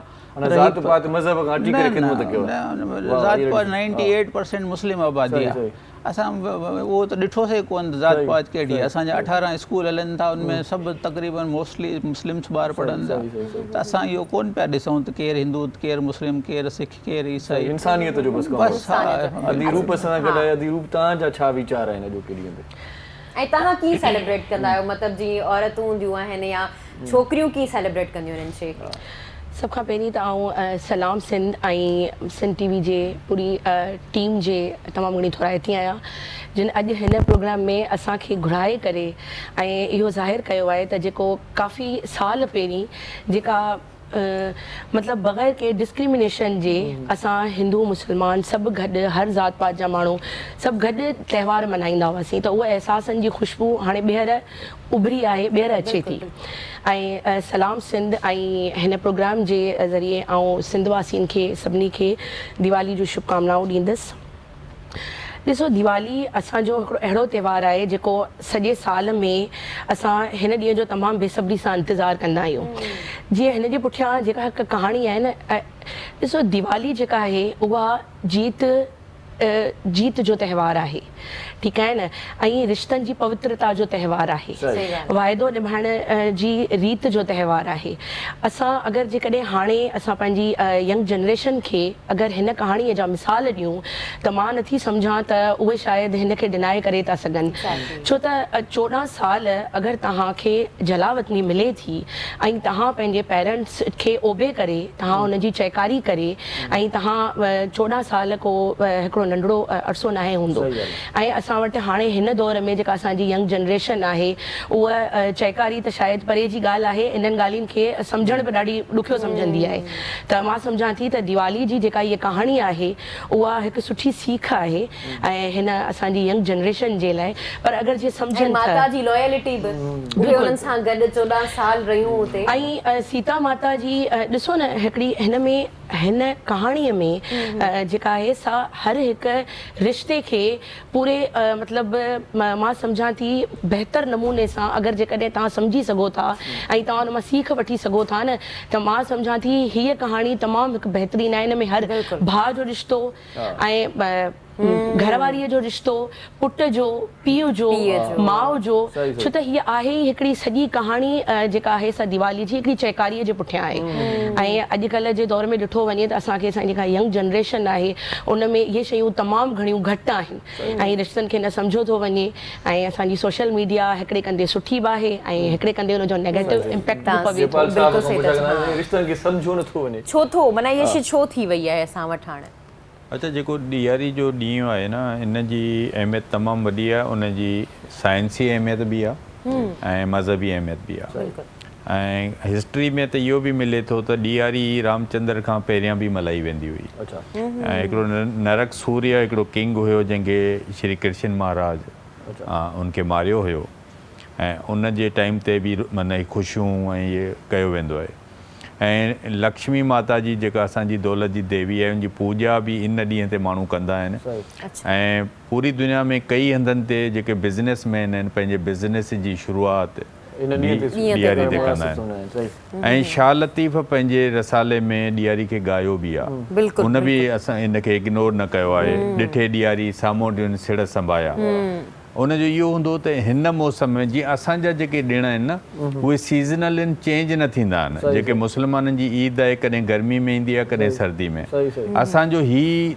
98% मुस्लिम आबादी आहे। असां उहो त ॾिठोसीं कोन ज़ात पात कहिड़ी। असांजा 18 स्कूल हलनि था, उनमें सभु तक़रीबन मोस्टली मुस्लिम्स ॿार पढ़नि था। त असां इहो कोन पिया ॾिसूं त केरु हिंदू, केरु मुस्लिम, केरु सिख, केरु ईसाई। इंसानियत जो बस अदी रूप सां गॾु अदी रूप तव्हांजा छा वीचार आहिनि अॼोके ॾींहं ते? ऐं तव्हां कीअं सेलिब्रेट कंदा आहियो? मतिलबु जीअं औरतूं हूंदियूं आहिनि या छोकिरियूं कीअं सेलिब्रेट कंदियूं आहिनि हिन शइ? सभ खां पहिरीं त आउं सलाम सिंध ऐं सिंध टीवी जे पूरी टीम जे तमामु घणी थोराइती आहियां जिन अॼु हिन प्रोग्राम में असांखे घुराए करे ऐं इहो ज़ाहिर कयो आहे त जेको काफ़ी साल पहिरीं जेका मतिलबु बग़ैर के डिस्क्रिमिनेशन जे असां हिंदू मुस्लमान सभु गॾु हर ज़ात पात जा माण्हू सभु गॾु त्योहार मल्हाईंदा हुआसीं। त उहा अहसासनि जी ख़ुशबू हाणे ॿीहर उभरी आहे, ॿीहर अचे थी। ऐं सलाम सिंध ऐं हिन प्रोग्राम जे ज़रिए आउं सिंधवासियुनि खे सभिनी खे दिवाली जूं शुभकामनाऊं ॾींदसि। ॾिसो, दिवाली असांजो हिकिड़ो अहिड़ो त्योहारु आहे जेको सॼे साल में असां हिन ॾींहं जो तमामु बेसब्री सां इंतज़ारु कंदा आहियूं। जीअं हिन जे पुठियां जेका हिकु कहाणी आहे न, ॾिसो दिवाली जेका आहे उहा जीत जो त्योहारु आहे, ठीकु आहे न, ऐं रिश्तनि जी पवित्रता जो त्योहारु आहे, वाइदो निभाइण जी रीत जो त्योहारु आहे। असां अगरि जेकॾहिं हाणे असां पंहिंजी यंग जनरेशन खे अगरि हिन कहाणीअ जा मिसाल ॾियूं त मां नथी सम्झां त उहे शायदि हिन खे डिनाए करे था सघनि। छो त 14 साल अगरि तव्हांखे जलावतनी मिले थी ऐं तव्हां पंहिंजे पेरेंट्स खे ओबे करे, तव्हां हुनजी चैकारी करे, ऐं तव्हां 14 साल को हिकिड़ो नंढड़ो अरसो नाहे हूंदो। ऐं असां वटि हाणे हिन दौर में जेका असांजी यंग जनरेशन आहे उहा चैकारी त शायदि परे जी ॻाल्हि आहे, इन्हनि ॻाल्हियुनि खे सम्झण बि ॾाढी ॾुखियो सम्झंदी आहे। त मां सम्झां थी त दिवाली जी जेका इहा कहाणी आहे उहा हिकु सुठी सीख आहे ऐं हिन असांजी यंग जनरेशन जे लाइ। पर अगरि जे सम्झनि माता जी लॉयलिटी बि उन्हनि सां गॾु 14 साल रहियूं हुते। ऐं सीता माता जी ॾिसो न, हिकिड़ी हिन कहाणीअ में जेका आहे सा हर हिकु रिश्ते खे पूरे मतिलबु मां सम्झां थी बहितर नमूने सां अगरि जेकॾहिं तव्हां सम्झी सघो था ऐं तव्हां हुन मां सीख वठी सघो था न, त मां सम्झां थी हीअ कहाणी तमामु हिकु बहितरीनु आहे। हिन में हर भाउ जो रिश्तो ऐं घरवारीअ जो रिश्तो, पुट जो, पीउ जो, माउ जो, छो त हीअ आहे ई हिकिड़ी सॼी कहाणी जेका आहे सा दिवाली जी हिकिड़ी चैकारीअ जे पुठियां आहे। ऐं अॼुकल्ह जे दौर में ॾिठो वञे त असांखे असांजी जेका यंग जनरेशन आहे उन में इहे शयूं तमामु घणियूं घटि आहिनि ऐं रिश्तनि खे न सम्झो थो वञे। ऐं असांजी सोशल मीडिया हिकिड़े कंदे सुठी बि आहे ऐं हिकिड़े कंदे हुनजो नेगेटिव इम्पैक्ट पवे थो। छो थो माना इहा शइ छो थी वई आहे असां वटि हाणे? अच्छा, जेको ॾियारी जो ॾींहुं आहे न, इन जी अहमियत तमामु वॾी आहे। उनजी साइंसी अहमियत बि आहे ऐं मज़हबी अहमियत बि आहे। ऐं हिस्ट्री में त इहो बि मिले थो त ॾियारी रामचंद्र खां पहिरियां बि मल्हाई वेंदी हुई। ऐं हिकिड़ो नरक सूर्य हिकिड़ो किंग हुयो जंहिंखे श्री कृष्ण महाराज उनखे मारियो हुयो ऐं उन जे टाइम ते बि माना ख़ुशियूं ऐं इहे कयो वेंदो आहे। ऐं लक्ष्मी माता जी जेका असांजी दौलत जी देवी आहे उनजी पूॼा बि इन ॾींहं ते माण्हू कंदा आहिनि ऐं पूरी दुनिया में कई हंधनि ते जेके बिज़नेसमैन आहिनि पंहिंजे बिज़नेस जी शुरूआति ॾियारी ते कंदा आहिनि ऐं शाह लतीफ़ पंहिंजे रसाले में ॾियारी खे ॻायो बि आहे हुन बि असां इनखे इग्नोर न कयो आहे ॾिठे ॾियारी साम्हूं ॾियनि सिड़ संभाया उनजो इहो हूंदो त हिन मौसम में जीअं असांजा जेके ॾिण आहिनि न उहे सीज़नल आहिनि चेंज न थींदा आहिनि जेके मुस्लमाननि जी ईद आहे कॾहिं गर्मी में ईंदी आहे कॾहिं सर्दी में असांजो हीउ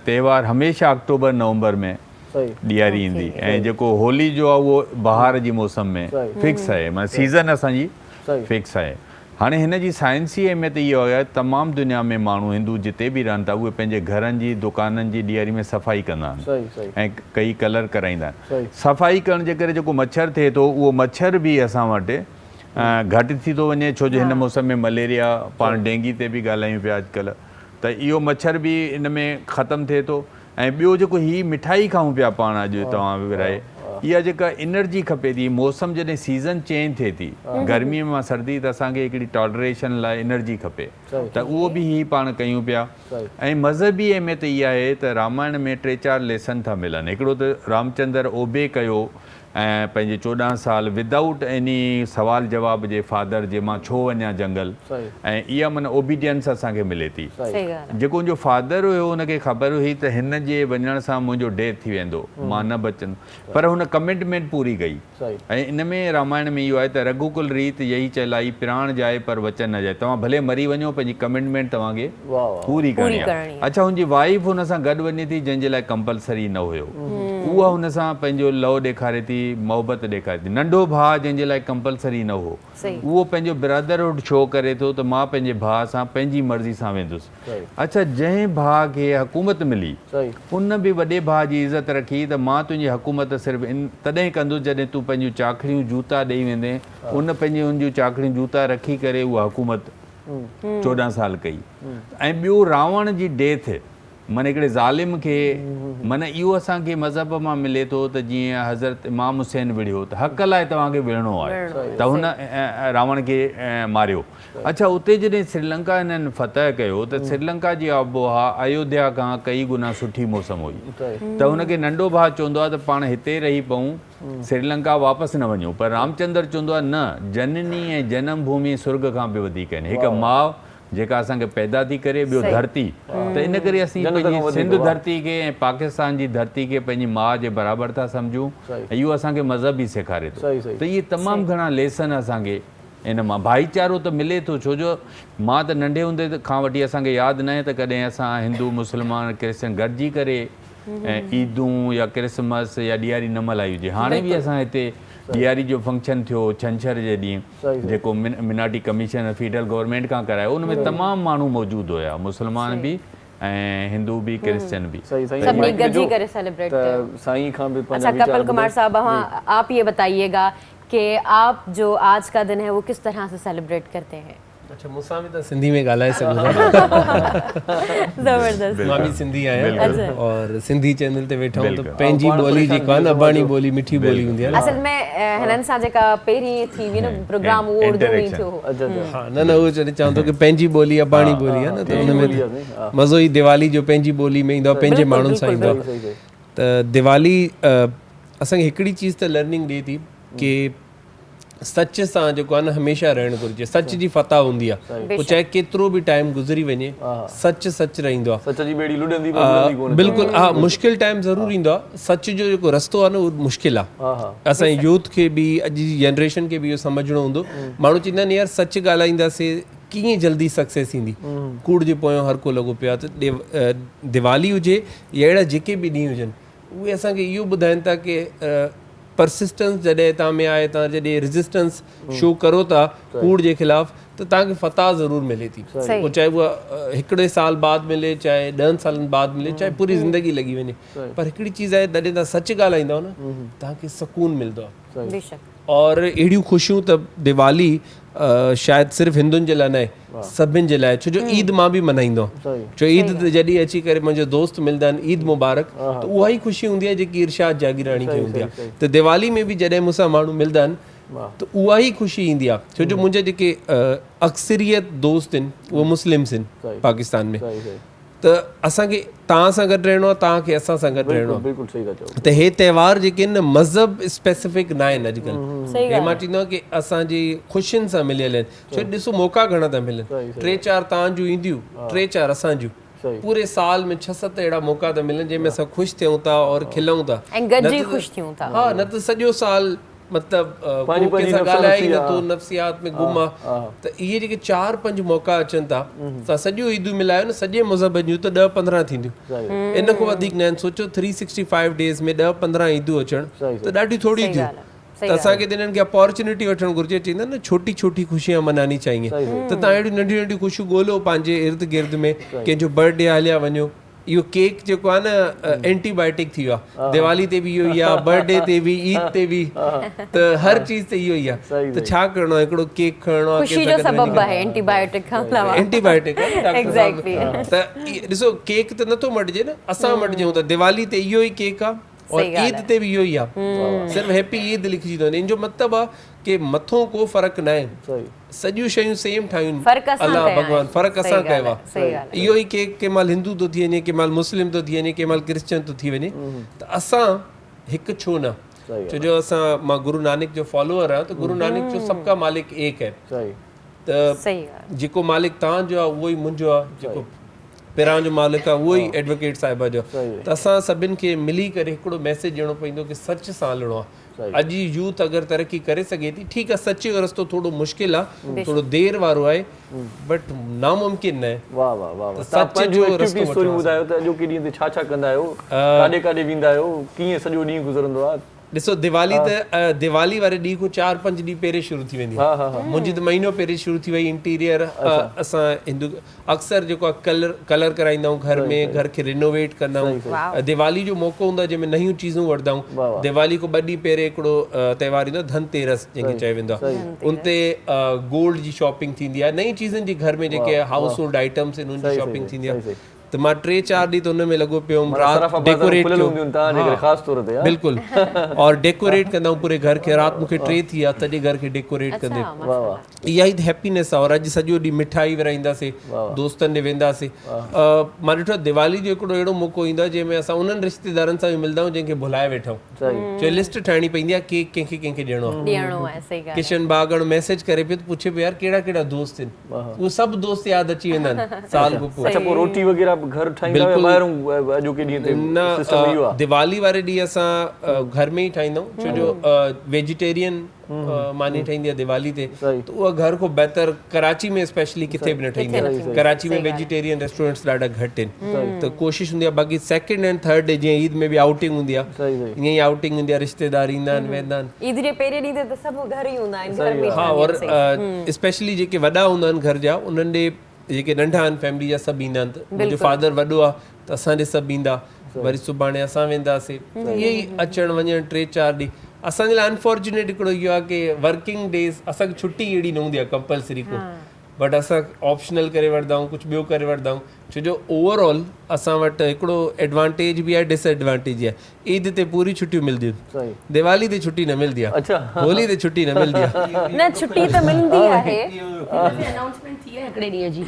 त्योहार हमेशह अक्टूबर नवंबर में ॾियारी ईंदी ऐं जेको होली जो आहे उहो बहार जी मौसम में फिक्स आहे माना सीज़न असांजी फिक्स आहे हाणे हिन जी साइंसी अहमियत इहो आहे तमामु दुनिया में माण्हू हिंदू जिते बि रहनि था उहे पंहिंजे घरनि जी दुकाननि जी ॾियारी में सफ़ाई कंदा आहिनि ऐं कई कलर कराईंदा आहिनि सफ़ाई करण जे करे जेको मच्छर थिए थो उहो मच्छर बि असां वटि घटि थी थो वञे छो जो हिन मौसम में मलेरिया पाण डेंगी ते बि ॻाल्हायूं पिया अॼुकल्ह त इहो मच्छर बि इन में ख़तमु थिए थो ऐं ॿियो जेको हीअ मिठाई खाऊं पिया पाण अॼु तव्हां विरहाए इहा जेका एनर्जी खपे थी मौसम जॾहिं सीज़न चेंज थिए थी गर्मीअ मां सर्दी त असांखे हिकिड़ी टॉलरेशन लाइ एनर्जी खपे त उहो बि हीअ पाण कयूं पिया ऐं मज़हबी अहमियत इहा आहे त रामायण में 3-4 लेसन था मिलनि हिकिड़ो त रामचंद्र ओबे कयो ऐं पंहिंजे 14 साल विदाउट एनी सवाल जवाब जे फादर जे मां छो वञा जंगल ऐं इहा माना ओबीडियंस असांखे मिले थी जेको मुंहिंजो फादर हुयो हुनखे ख़बर हुई त हिन जे वञण सां मुंहिंजो डेथ थी वेंदो मां न बचंदो पर हुन कमिटमेंट पूरी कई ऐं इन में रामायण में इहो आहे त रघुकुल रीत यही चलाई प्राण जाए पर वचन न जाए तव्हां भले मरी वञो पंहिंजी कमिटमेंट तव्हांखे पूरी करणी आहे अच्छा हुनजी वाइफ हुन सां गॾु वञे थी जंहिंजे लाइ कंपलसरी न हुयो उहा हुन सां पंहिंजो लव ॾेखारे थी मोहबत ॾेखारे थी नंढो भाउ जंहिंजे लाइ कंपलसरी न हो उहो पंहिंजो ब्रदरहुड शो करे थो त मां पंहिंजे भाउ सां पंहिंजी मर्ज़ी सां वेंदुसि अच्छा जंहिं भाउ खे हुकूमत मिली उन बि वॾे भाउ जी इज़त रखी त मां तुंहिंजी हुकूमत सिर्फ़ु तॾहिं कंदुसि जॾहिं तूं पंहिंजूं चाकरियूं जूता ॾेई वेंदे उन पंहिंजी हुनजूं चाकरियूं जूता रखी करे उहा हुकूमत 14 साल कई ऐं ॿियो रावण जी डेथ माना हिकिड़े ज़ालिम खे माना इहो असांखे मज़हब मां मिले थो त जीअं हज़रत इमाम हुसैन विढ़ियो त हक़ लाइ तव्हांखे विढ़णो आहे त हुन रावण खे मारियो अच्छा उते जॾहिं श्रीलंका हिननि फतह कयो त श्रीलंका जी आबोहवा अयोध्या खां कई गुना सुठी मौसम हुई त हुनखे नंढो भाउ चवंदो आहे त पाण हिते रही पऊं श्रीलंका वापसि न वञूं पर रामचंद्र चवंदो आहे न जननी ऐं जनम भूमि सुर्ग खां बि वधीक आहिनि हिकु माउ जेका असांखे पैदा थी करे ॿियो धरती त इन करे असीं पंहिंजी सिंध धरती खे ऐं पाकिस्तान जी धरती खे पंहिंजी माउ जे बराबरि था सम्झूं ऐं इहो असांखे मज़हब ई सेखारे थो त इहे तमामु घणा लेसन असांखे इन मां भाईचारो त मिले थो छो जो मां त नंढे हूंदे खां वठी असांखे यादि न आहे त कॾहिं असां हिंदू मुस्लमान क्रिश्चन गॾिजी करे ऐं ईदूं या क्रिसमस या ॾियारी न मल्हाई हुजे हाणे बि असां हिते ॾियारी जो फंक्शन थियो छंछर जे ॾींहुं जेको मिनाटी कमीशन फेडरल गवर्नमेंट खां करायो उन में तमामु माण्हू मौजूदु हुया मुस्लमान बि ऐं हिंदू भी क्रिश्चियन भी सभी गजी करे सेलिब्रेट साईं खां भी अच्छा कपिल कुमार साहब आप ये बताइएगा कि आप जो आज का दिन है वो किस तरह से सेलिब्रेट करते हैं अच्छा मूंसां बि त सिंधी में ॻाल्हाए सघूं ज़बरदस्त मां बि सिंधी आहियां और सिंधी चैनल ते वेठा आहियूं त पंहिंजी ॿोली जेको आहे न अबाणी ॿोली मिठी ॿोली हूंदी आहे असल में हिननि सां जेका पहिरीं थी हुई न प्रोग्राम उहो उर्दू में थियो हो हा न उहो चवां थो की पंहिंजी ॿोली अबाणी ॿोली आहे न त हुन में मज़ो ई दिवाली जो पंहिंजी ॿोली में ईंदो आहे पंहिंजे माण्हुनि सां ईंदो आहे त दिवाली असांखे हिकिड़ी चीज़ त लर्निंग ॾिए थी की सच सां जेको आहे न हमेशह रहणु घुरिजे सच जी फतह हूंदी आहे पोइ चाहे केतिरो बि टाइम गुज़री वञे सच सच रहंदो आहे बिल्कुलु हा मुश्किल टाइम ज़रूरु ईंदो आहे सच जो जेको रस्तो आहे न उहो मुश्किल आहे असांजे यूथ खे बि अॼु जी जनरेशन खे बि इहो सम्झणो हूंदो माण्हू चवंदा आहिनि यार सच ॻाल्हाईंदासीं कीअं जल्दी सक्सेस ईंदी कूड़ जे पोयां हर को लॻो पियो आहे त दिवाली हुजे या अहिड़ा जेके बि ॾींहं हुजनि उहे असांखे इहो ॿुधाइनि था की परसिस्टेंस जॾहिं तव्हां में आहे तव्हां जॾहिं रेज़िस्टेंस शो करो था कूड़ जे ख़िलाफ़ त तव्हांखे फतह ज़रूरु मिले थी पोइ चाहे उहा हिकिड़े साल बाद मिले चाहे 10 सालनि बाद मिले चाहे पूरी ज़िंदगी लॻी वञे पर हिकिड़ी चीज़ आहे जॾहिं तव्हां सच ॻाल्हाईंदव न तव्हांखे सुकून मिलंदो आहे और अहिड़ियूं ख़ुशियूं त दिवाली शायदि सिर्फ़ु हिंदुनि जे लाइ न आहे सभिनि जे लाइ छो जो ईद मां बि मल्हाईंदो आहियां छो ईद ते जॾहिं अची करे मुंहिंजा दोस्त मिलंदा आहिनि ईद मुबारक त उहा ई ख़ुशी हूंदी आहे जेकी इरशाद जागीराणी खे हूंदी आहे त दिवाली में बि जॾहिं मूंसां माण्हू मिलंदा आहिनि त उहा ई ख़ुशी ईंदी आहे छो जो मुंहिंजा जेके अक्सरियत दोस्त आहिनि उहे मुस्लिम्स आहिनि पाकिस्तान में त असांखे तव्हां सां गॾु रहणो आहे तव्हांखे असां सां गॾु रहणो आहे बिल्कुलु सही था चओ त हे त्योहार जेके आहिनि न मज़हब स्पेसिफिक न आहिनि अॼुकल्ह हे मां चवंदो आहियां की असांजी ख़ुशियुनि सां मिलियल आहिनि छो ॾिसो मौक़ा घणा था मिलनि 3-4 तव्हांजूं ईंदियूं 3-4 असांजूं पूरे साल में 6-7 अहिड़ा मौक़ा था मिलनि जंहिंमें असां ख़ुशि थियूं था और खिलूं था ऐं गॾिजी ख़ुशि थियूं था हा न त सॼो साल मतिलबु ॻाल्हाए ई नथो नफ़्सियात में गुम आहे त इहे जेके 4-5 मौक़ा अचनि था तव्हां सॼियूं ईदूं मिलायो न सॼे मज़हब जूं त 10-15 थींदियूं इन खां वधीक न आहिनि सोचो 365 डेज़ में 10-15 ईदूं अचनि त ॾाढी थोरी थियूं त असांखे हिननि खे अपॉर्चुनिटी वठणु घुरिजे चवंदा आहिनि न छोटी छोटी ख़ुशियां मनानी चाहिए त तव्हां अहिड़ियूं नंढियूं नंढियूं ख़ुशियूं ॻोल्हियो पंहिंजे इर्द गिर्द में कंहिंजो बर्थडे हलिया वञो इहो केक जेको आहे न एंटीबायोटिक थी वियो आहे दिवाली ते बि इहो ई आहे बर्थडे ते बि ईद ते बि त हर चीज़ ते इहो ई आहे त छा करिणो आहे हिकिड़ो केक खणणो आहे ख़ुशी जो सबब आहे एंटीबायोटिक खां अलावा एंटीबायोटिक एग्जैक्टली त ॾिसो केक त नथो मटिजे न असां मटिजूं त दिवाली ते इहो ई केक आहे और ईद ते भी इहो ई आहे सिर्फ़ हैप्पी ईद लिखिजी थो वञे इन जो मतिलबु आहे कि मथो को फ़र्क़ु न आहे सॼियूं शयूं सेम ठाहियूं अलाह भॻवान फ़र्क़ु असां कयो आहे इहो ई केक कंहिं महिल हिंदू थो थी वञे कंहिं महिल मुस्लिम थो थी वञे कंहिं महिल क्रिश्चन थो थी वञे त असां हिकु छो न छो जो असां मां गुरु नानक जो फॉलोअर आहियां त गुरु नानक जो सबका मालिक एक है त जेको मालिक तव्हांजो आहे उहो ई मुंहिंजो आहे जेको पहिरां जो मालिक आहे उहो ई एडवोकेट साहिबा जो त असां सभिनि खे मिली करे हिकिड़ो मैसेज ॾियणो पवंदो कि सच सां हलणो आहे अॼु जी यूथ अगरि तरक़ी करे सघे थी ठीकु आहे सच जो रस्तो थोरो मुश्किल आहे थोरो देरि वारो आहे बट नामुमकिन न आहे सच जो रस्तो ॿुधायो त अॼोके ॾींहं ते छा छा कंदा आहियो काॾे काॾे वेंदा आहियो कीअं सॼो ॾींहुं गुज़रंदो आहे ॾिसो दिवाली त दिवाली वारे ॾींहं खां 4-5 ॾींहं पहिरें शुरू थी वेंदी आहे मुंहिंजी त महीनो पहिरें शुरू थी वई इंटीरियर असां हिंदू अक्सर जेको आहे कलर कराईंदा आहियूं घर में घर खे रिनोवेट कंदा आहियूं दिवाली जो मौक़ो हूंदो आहे जंहिंमें नयूं चीज़ूं वठंदा आहियूं दिवाली खां 2 ॾींहं पहिरें हिकिड़ो त्योहार ईंदो आहे धनतेरस जंहिंखे चयो वेंदो आहे उन ते गोल्ड जी शॉपिंग थींदी आहे नई चीज़नि जी घर में जेके हाउस होल्ड आइटम्स आहिनि उन जी शॉपिंग थींदी आहे त मां 3-4 ॾींहं त हुन में लॻो पियो हुउमि डेकोरेट बिल्कुलु और डेकोरेट कंदा आहियूं पूरे घर खे राति मूंखे 3 थी विया सॼे घर खे डेकोरेट कंदे इहा ई हैप्पीनेस आहे और अॼु सॼो ॾींहुं मिठाई विराईंदासीं दोस्तनि ॾे वेंदासीं मां ॾिठो आहे दिवाली जो हिकिड़ो अहिड़ो मौक़ो ईंदो आहे जंहिंमें असां उन्हनि रिश्तेदारनि सां बि मिलंदा आहियूं जंहिंखे भुलाए वेठा आहियूं जो लिस्ट ठाहिणी पवंदी आहे केक कंहिंखे कंहिंखे ॾियणो आहे किशन बागण मैसेज करे पियो त पुछे पियो यार कहिड़ा कहिड़ा दोस्त आहिनि उहे सभु दोस्त यादि अची वेंदा आहिनि साल खां पोइ रोटी वग़ैरह घर ठाहींदा अॼोके ॾींहं ते न दिवाली वारे ॾींहुं असां घर में ई ठाहींदा आहियूं छो जो वेजिटेरियन मानी ठहींदी आहे दिवाली ते त उहा घर खां बहितर कराची में स्पेशली किथे बि न ठहींदी आहे कराची में वेजिटेरियन रेस्टोरेंट्स ॾाढा घटि आहिनि त कोशिशि हूंदी आहे बाक़ी 2nd ऐं 3rd डे जीअं ईद में बि आउटिंग हूंदी आहे ईअं ई आउटिंग हूंदी आहे रिश्तेदार ईंदा आहिनि वेंदा आहिनि ईद जे पहिरें ॾींहं ते त सभु घर ई हूंदा आहिनि हा और स्पेशली जेके वॾा हूंदा आहिनि घर जा उन्हनि ॾे जेके नंढा आहिनि फैमिली जा सभु ईंदा आहिनि त मुंहिंजो फादर वॾो आहे त असां ॾे सभु ईंदा वरी सुभाणे असां वेंदासीं इहे ई अचणु वञणु 3-4 ॾींहं असांजे लाइ अनफॉर्चुनेट हिकिड़ो इहो आहे की वर्किंग डेज़ असांखे छुटी अहिड़ी न हूंदी आहे कंपलसरी को बट असां ऑप्शनल करे वठंदा आहियूं कुझु ॿियो करे वठंदा आहियूं छो जो ओवरऑल असां वटि हिकिड़ो एडवांटेज बि आहे डिसएडवांटेज बि आहे ईद ते पूरी छुटियूं मिलंदियूं दिवाली ते छुटी न मिलंदी आहे होली ते छुटी न मिलंदी आहे न छुटी त मिलंदी आहे अनाउंसमेंट थी आहे हिकिड़े ॾींहं जी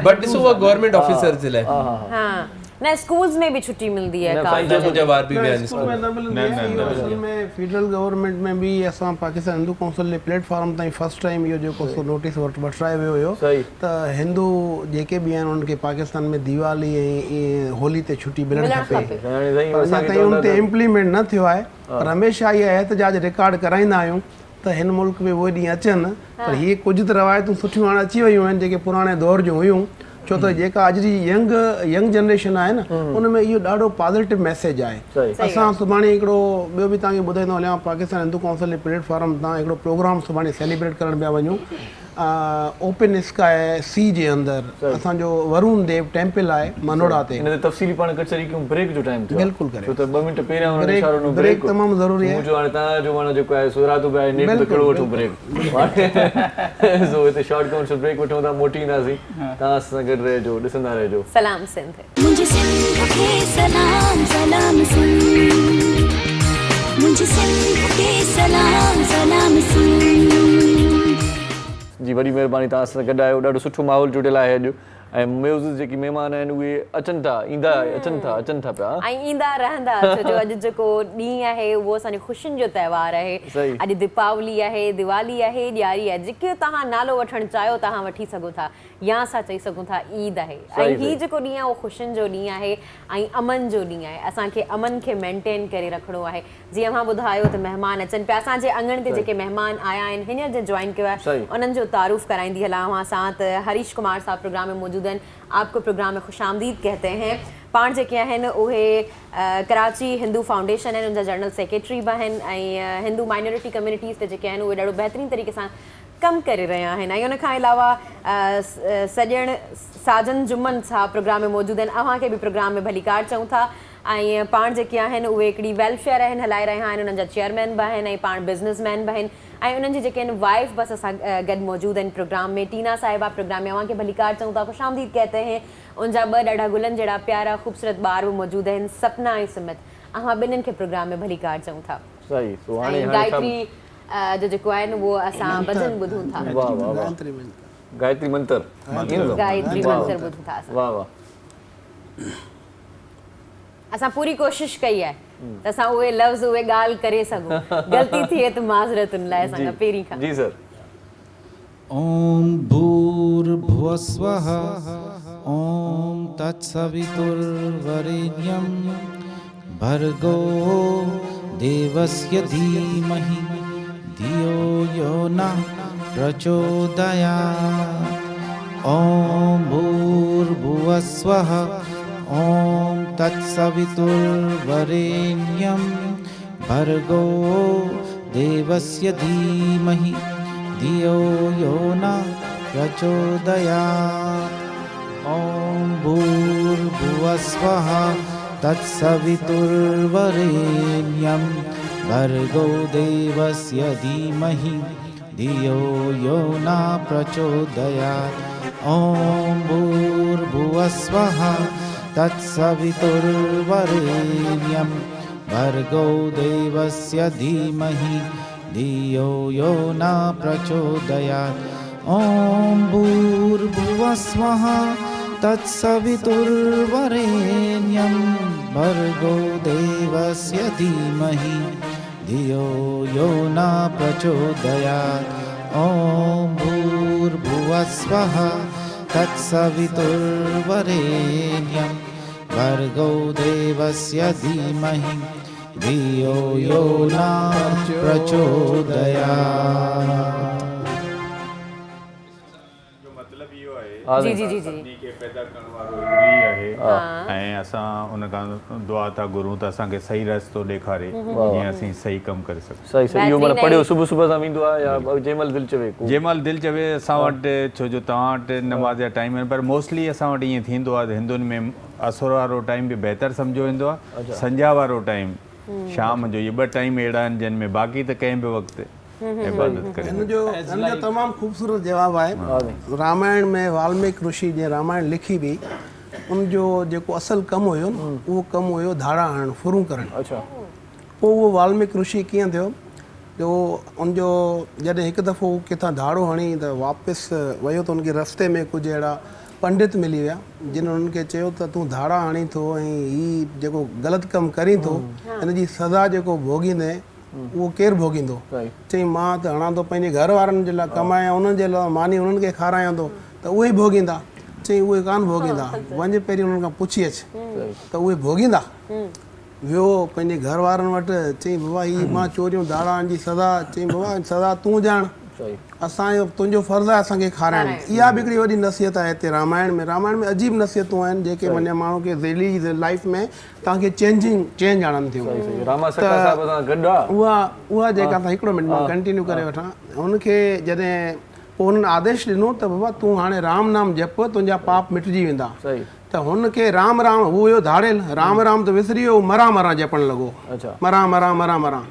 बट ॾिसो उहा गवर्नमेंट ऑफिसर जे लाइ न स्कूल्स में भी छुट्टी मिलती है फेडरल गवर्नमेंट में भी असां पाकिस्तान हिंदू काउंसिल ने प्लेटफॉर्म ताईं फर्स्ट टाइम इहो जेको नोटिस वठायो वियो हुयो त हिंदू जेके बि आहिनि उनखे पाकिस्तान में दिवाली ऐं होली ते छुट्टी मिलणु खपे अञा ताईं उन ते इम्प्लीमेंट न थियो आहे पर हमेशह इहा एहतजाज रिकॉर्ड कराईंदा आहियूं त हिन मुल्क में उहे ॾींहं अचनि पर हीअ कुझु त रवायतूं सुठियूं हाणे अची वियूं आहिनि जेके पुराणे दौर जूं हुयूं छो त जेका अॼु जी यंग जनरेशन आहे न उन में इहो ॾाढो पॉज़िटिव मैसेज आहे असां सुभाणे हिकिड़ो ॿियो बि तव्हांखे ॿुधाईंदो हलियां पाकिस्तान हिंदू काउंसिल जे प्लेटफॉर्म तां हिकिड़ो प्रोग्राम सुभाणे सेलिब्रेट करण पिया वञूं ओपन स्काई सी जे अंदरि असांजो वरुण देव टेम्पल आहे मनोड़ा ते इन ते तफ़सीली पाण कचहरी क्यों ब्रेक जो टाइम थियो बिल्कुल करे छो त 2 मिनट पहिरियां उन इशारो नो ब्रेक तमामु ज़रूरी आहे मुझो हाणे तव्हां जो मानो जेको आहे सुरातो बि आहे नेट ते कहिड़ो वठो ब्रेक सो हिते शॉर्ट कमर्शियल ब्रेक वठूं था मोटी ईंदासीं तव्हां सां गॾु रहिजो ॾिसंदा रहिजो सलाम सिंध मुझे सिंध के सलाम सलाम सिंध मुझे सिंध के सलाम सलाम सिंध। जी वॾी महिरबानी तव्हां सां गॾु आहियो, ॾाढो सुठो माहौल जुड़ियल आहे अॼु ऐं म्यूज़िक जेकी महिमान आहिनि उहे अचनि था ईंदा अचनि था पिया ऐं ईंदा रहंदा छो जो अॼु जेको ॾींहुं आहे उहो असांजी ख़ुशियुनि जो त्योहार आहे। सही। अॼु दीपावली आहे, दिवाली आहे, ॾियारी आहे, जेके तव्हां नालो वठणु चाहियो तव्हां वठी सघो था या असां चई सघूं था ईद आहे। ऐं हीउ जेको ॾींहुं आहे उहो ख़ुशियुनि जो ॾींहुं आहे ऐं अमन जो ॾींहुं आहे। असांखे अमन खे मेंटेन करे रखिणो आहे। जीअं मां ॿुधायो त महिमान अचनि पिया, असांजे अंगण ते जेके महिमान आया आहिनि हींअर जे जॉइन कयो आहे उन्हनि जो तारुफ़ कराईंदी हलां अवां सां त हरीश कुमार साहब प्रोग्राम में मौजूद आहिनि। आपको प्रोग्राम में खुश आमदीद कहते हैं। पाण जेके आहिनि उहे कराची हिंदू फाउंडेशन आहिनि, उनजा जनरल सेक्रेटरी बि आहिनि ऐं हिंदू माइनॉरिटी कम्युनिटीज़ ते जेके आहिनि उहे ॾाढो बहितरीन तरीक़े सां कमु करे रहिया आहिनि। ऐं उन खां अलावा सॼण साजन जुम्मन साहब प्रोग्राम में मौजूद आहिनि, अव्हांखे बि प्रोग्राम में भलीकार चऊं था। ऐं पाण जेके आहिनि उहे हिकिड़ी वेलफेयर आहिनि हलाए रहिया आहिनि, उन्हनि जा चेयरमैन बि आहिनि ऐं पाण बिज़नेसमैन बि आहिनि ऐं उन्हनि जी जेके आहिनि वाइफ बस असां गॾु मौजूद आहिनि प्रोग्राम में। टीना साहिबा प्रोग्राम में अव्हांखे भलीकार चऊं था, खुश आमदीद कहते हैं। उनजा ॿ ॾाढा गुलनि जहिड़ा प्यारा ख़ूबसूरत ॿार बि मौजूद आहिनि, सपना ऐं सुमित। अव्हां ॿिन्हिनि खे प्रोग्राम में भलीकार चऊं था। सही। सो हाणे ऐं गायत्री जो जेको आहे न उहो असां भॼन ॿुधूं था। वाह वाह वाह, गायत्री मंत्र गायत्री मंत्र ॿुधूं था असां। वाह वाह। असां पूरी कोशिशि कई आहे त असां उहे लफ़्ज़ उहे ॻाल्हि करे सघूं। ग़लती थिए त माज़रतुनि लाइ असां पहिरीं खां। जी सर। ॐ भूर्भुवस्वः ॐ तत्सवितुर्वरेण्यं भर्गो देवस्य धीमहि धियो यो नः प्रचोदयात्। ॐ भूर्भुवस्वः ॐ तत्सवितुर्वरेण्यं भर्गो देवस्य धीमहि धियो यो नः प्रचोदयात्। ॐ भूर्भुवस्वः तत्सवितुर्वरेण्यं भर्गो देवस्य धीमहि धियो यो नः प्रचोदयात्। ॐ भूर्भुवस्वः तत्सवितुर्वरेण्यं भर्गो देवस्य धीमहि धियो यो नः प्रचोदयात्। ॐ भूर्भुवस्वः तत्सवितुर्वरेण्यं भर्गो देवस्य धीमहि धियो यो नः प्रचोदयात्। ॐ भूर्भुवस्वः तत्सवितुर्वरेण्यं भर्गो देवस्य धीमहि धियो यो नः प्रचोदयात्। जी जी जी जी के पैदा करण वारो ई आहे ऐं असां उन खां दुआ था घुरूं त असांखे सही रस्तो ॾेखारे जीअं असीं सही कमु करे सघूं। सही सही। इहो माना पढ़ियो सुबुह सुबुह सां वेंदो आहे या जंहिं महिल दिलि चवे? जंहिं महिल दिलि चवे असां वटि, छो जो तव्हां वटि नमाज़ जा टाइम आहिनि, पर मोस्टली असां वटि ईअं थींदो आहे त हिंदुनि में असुर वारो टाइम बि बहितर सम्झो वेंदो आहे, संझा वारो टाइम शाम जो, इहे ॿ टाइम अहिड़ा आहिनि जिन में बाक़ी त कंहिं बि वक़्तु इबादत करे। हिनजो तमामु ख़ूबसूरत जवाबु आहे। रामायण में वाल्मीकि ऋषि जीअं रामायण लिखी हुई उनजो जेको असुलु कमु हुयो न उहो कमु हुयो धाड़ा हणणु, फुरूं करणु। अच्छा। पोइ उहो वाल्मीकि ऋषि कीअं थियो जो उनजो जॾहिं हिकु दफ़ो किथां धाड़ो हणी त वापसि वियो त उनखे रस्ते में कुझु अहिड़ा पंडित मिली विया जिन उन्हनि खे चयो त तूं धाड़ा हणी थो ऐं हीउ जेको ग़लति कमु करीं थो हिनजी सज़ा जेको भोॻींदे उहो केरु भोॻींदो? चईं मां त हणां थो पंहिंजे घर वारनि जे लाइ कमायां, उन्हनि जे लाइ मानी उन्हनि खे खारायां थो त उहे ई भोॻींदा। चईं उहे कान भोॻींदा, वञे पहिरीं उन्हनि खां पुछी अचु त उहे भोॻींदा। वियो पंहिंजे घर वारनि वटि, चईं बाबा हीअ मां चोरियूं धाड़ानि जी सज़ा, चईं बाबा सज़ा तूं ॼाण, असांजो तुंहिंजो फ़र्ज़ु आहे असांखे खाराइण। इहा बि हिकिड़ी वॾी नसीहत आहे हिते रामायण में। रामायण में अजीब नसीहतूं आहिनि जेके माना माण्हू खे डेली लाइफ में तव्हांखे चेंज आणनि थियूं। उहा जेका हिकिड़ो मिनट मां कंटिन्यू करे वठां, हुनखे जॾहिं पोइ हुननि आदेश ॾिनो त बाबा तूं हाणे राम नाम जप, तुंहिंजा पाप मिटिजी वेंदा। त हुनखे राम राम, हू हुयो धाड़ियल, राम राम त विसरी वियो, मरा मरा जपणु लॻो, मरा मरा मरा मरा।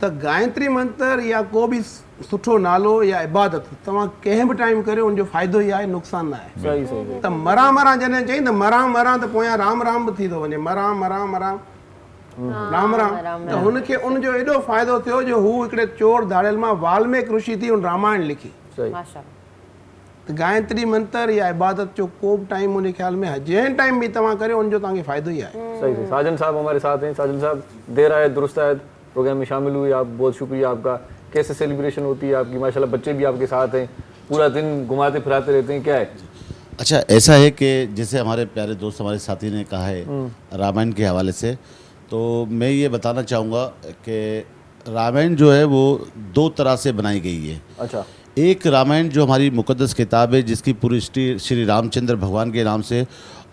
त गायत्री मंत्र या को बि सुठो नालो या इबादत तव्हां कंहिं बि टाइम करियो उनजो फ़ाइदो ई आहे, नुक़सान न आहे। त मरा मरा जॾहिं चई त मरा मरा त पोयां राम राम बि थी थो वञे, मरा मरा मरा। राम राम त हुनखे उनजो एॾो फ़ाइदो थियो जो हू हिकिड़े चोर धाड़ियल मां वाल्मीकि ऋषि थी उन रामायण लिखी। सही माशाल्लाह। त गायत्री मंत्र या इबादत जो को बि टाइम मुंहिंजे ख्याल में जंहिं टाइम भी तव्हां करियो उनजो तव्हांखे फ़ाइदो ही आहे। सही सही। साजन साहब हमारे साथ हैं। साजन साहब, देर आए दुरुस्त आए, प्रोग्राम में शामिल हुए, आप बहुत शुक्रिया आपका। कैसे सेलिब्रेशन होती है आपकी? माशाल्लाह बच्चे भी आपके साथ हैं, पूरा दिन घुमाते फिराते रहते हैं, क्या है? अच्छा, ऐसा है कि जैसे हमारे प्यारे दोस्त हमारे साथी ने कहा है रामायण के हवाले से, तो मैं ये बताना चाहूँगा कि रामायण जो है वो 2 तरह से बनाई गई है। अच्छा। एक रामायण जो हमारी मुक़द्दस किताब है जिसकी पूरी हिस्ट्री श्री रामचंद्र भगवान के नाम से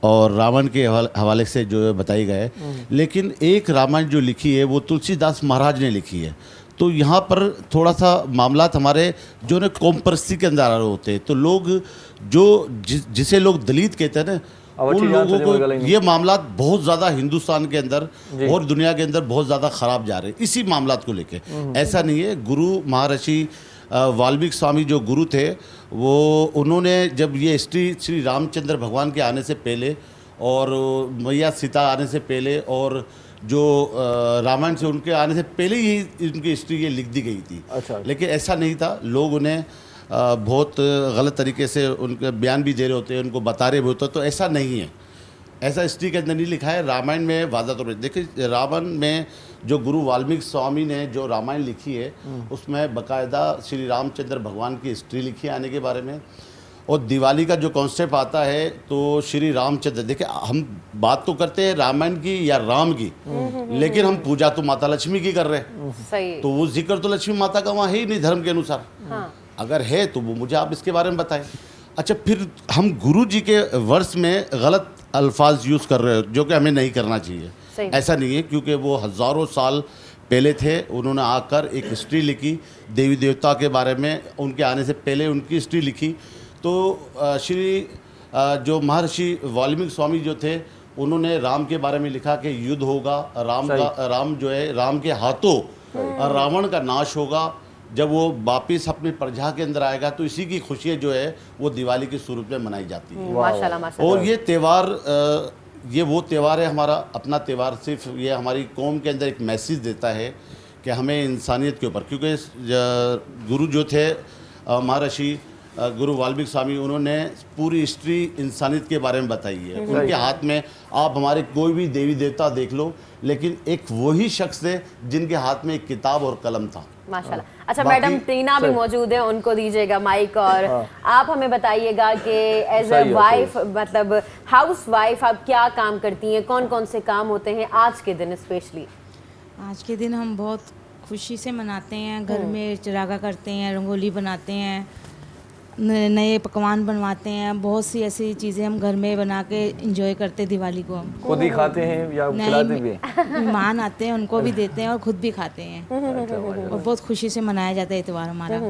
और रावण के हवाले से जो है बताई गया है। लेकिन एक रामायण जो लिखी है वो तुलसीदास महाराज ने लिखी है। तो यहाँ पर थोड़ा सा मामलात हमारे जो ना कौम परस्ती के अंदर आ रहे होते हैं, तो लोग जो जिसे लोग दलित कहते हैं ना, उन लोगों को ये मामलात बहुत ज़्यादा हिंदुस्तान के अंदर और दुनिया के अंदर बहुत ज़्यादा ख़राब जा रहे हैं इसी मामलात को लेके। ऐसा नहीं है। गुरु महर्षि वाल्मीकि स्वामी जो गुरु थे, वो उन्होंने जब ये हिस्ट्री श्री रामचंद्र भगवान के आने से पहले और मैया सीता आने से पहले और जो रामायण से उनके आने से पहले ही उनकी हिस्ट्री ये लिख दी गई थी। अच्छा। लेकिन ऐसा नहीं था। लोग उन्हें बहुत गलत तरीके से उनके बयान भी दे रहे होते हैं, उनको बता रहे होते हैं। तो ऐसा नहीं है, ऐसा हिस्ट्री के अंदर नहीं लिखा है। रामायण में वादा तौर पर देखिए, रावण में जो गुरु वाल्मीकि स्वामी ने जो रामायण लिखी है उसमें बाकायदा श्री रामचंद्र भगवान की हिस्ट्री लिखी है आने के बारे में। और दिवाली का जो कॉन्सेप्ट आता है तो श्री रामचंद्र, देखिए हम बात तो करते हैं रामायण की या राम की, लेकिन हम पूजा तो माता लक्ष्मी की कर रहे हैं। सही। तो वो जिक्र तो लक्ष्मी माता का वहाँ है ही नहीं धर्म के अनुसार। अगर है तो वो मुझे आप इसके बारे में बताएं। अच्छा, फिर हम गुरु जी के वर्ष में गलत अल्फाज यूज़ कर रहे हो जो कि हमें नहीं करना चाहिए। ऐसा नहीं है, क्योंकि वो हज़ारों साल पहले थे, उन्होंने आकर एक हिस्ट्री लिखी देवी देवता के बारे में, उनके आने से पहले उनकी हिस्ट्री लिखी। तो श्री जो महर्षि वाल्मीकि स्वामी जो थे, उन्होंने राम के बारे में लिखा कि युद्ध होगा, राम जो है राम के हाथों रावण का नाश होगा जब वो वापिस अपनी प्रजा के अंदर आएगा। तो इसी की खुशियाँ जो है वो दिवाली के स्वरूप में मनाई जाती है। माशाल्लाह माशाल्लाह। और ये त्यौहार ये वो त्यौहार है, हमारा अपना त्यौहार, सिर्फ ये हमारी कौम के अंदर एक मैसेज देता है कि हमें इंसानियत के ऊपर, क्योंकि गुरु जो थे महर्षि गुरु वाल्मीकि स्वामी, उन्होंने पूरी हिस्ट्री इंसानियत के बारे में बताई है। उनके हाथ में आप हमारे कोई भी देवी देवता देख लो, लेकिन एक वही शख्स थे जिनके हाथ में एक किताब और कलम था। माशाल्लाह। अच्छा मैडम टीना भी मौजूद है, उनको दीजिएगा माइक और आप हमें बताइएगा कि एज अ वाइफ, मतलब हाउस वाइफ, आप क्या काम करती हैं, कौन कौन से काम होते हैं आज के दिन स्पेशली? आज के दिन हम बहुत खुशी से मनाते हैं। घर में चिरागा करते हैं, रंगोली बनाते हैं, नए पकवान बनवाते हैं, बहुत सी ऐसी चीज़ें हम घर में बना के इंजॉय करते हैं दिवाली को। हम खुद ही खाते हैं या खिलाते भी हैं? मेहमान आते हैं उनको भी देते हैं और खुद भी खाते हैं, और बहुत खुशी से मनाया जाता है त्योहार हमारा।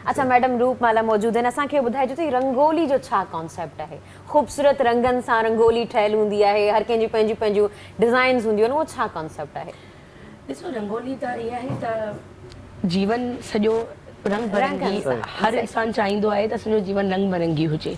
अच्छा मैडम रूपमाला मौजूद है, असांखे ॿुधाइजो त रंगोली जो छा कॉन्सेप्ट आहे? ख़ूबसूरत रंगनि सां रंगोली ठहियल हूंदी आहे, हर कंहिंजी पंहिंजूं पंहिंजूं डिज़ाइन्स हूंदियूं आहिनि, उहो छा कॉन्सेप्ट आहे? ॾिसो, रंगोली त इहा आहे त जीवन सॼो रंग बिरंगी, हर इंसान चाहींदो आहे त असांजो जीवन रंग बिरंगी हुजे।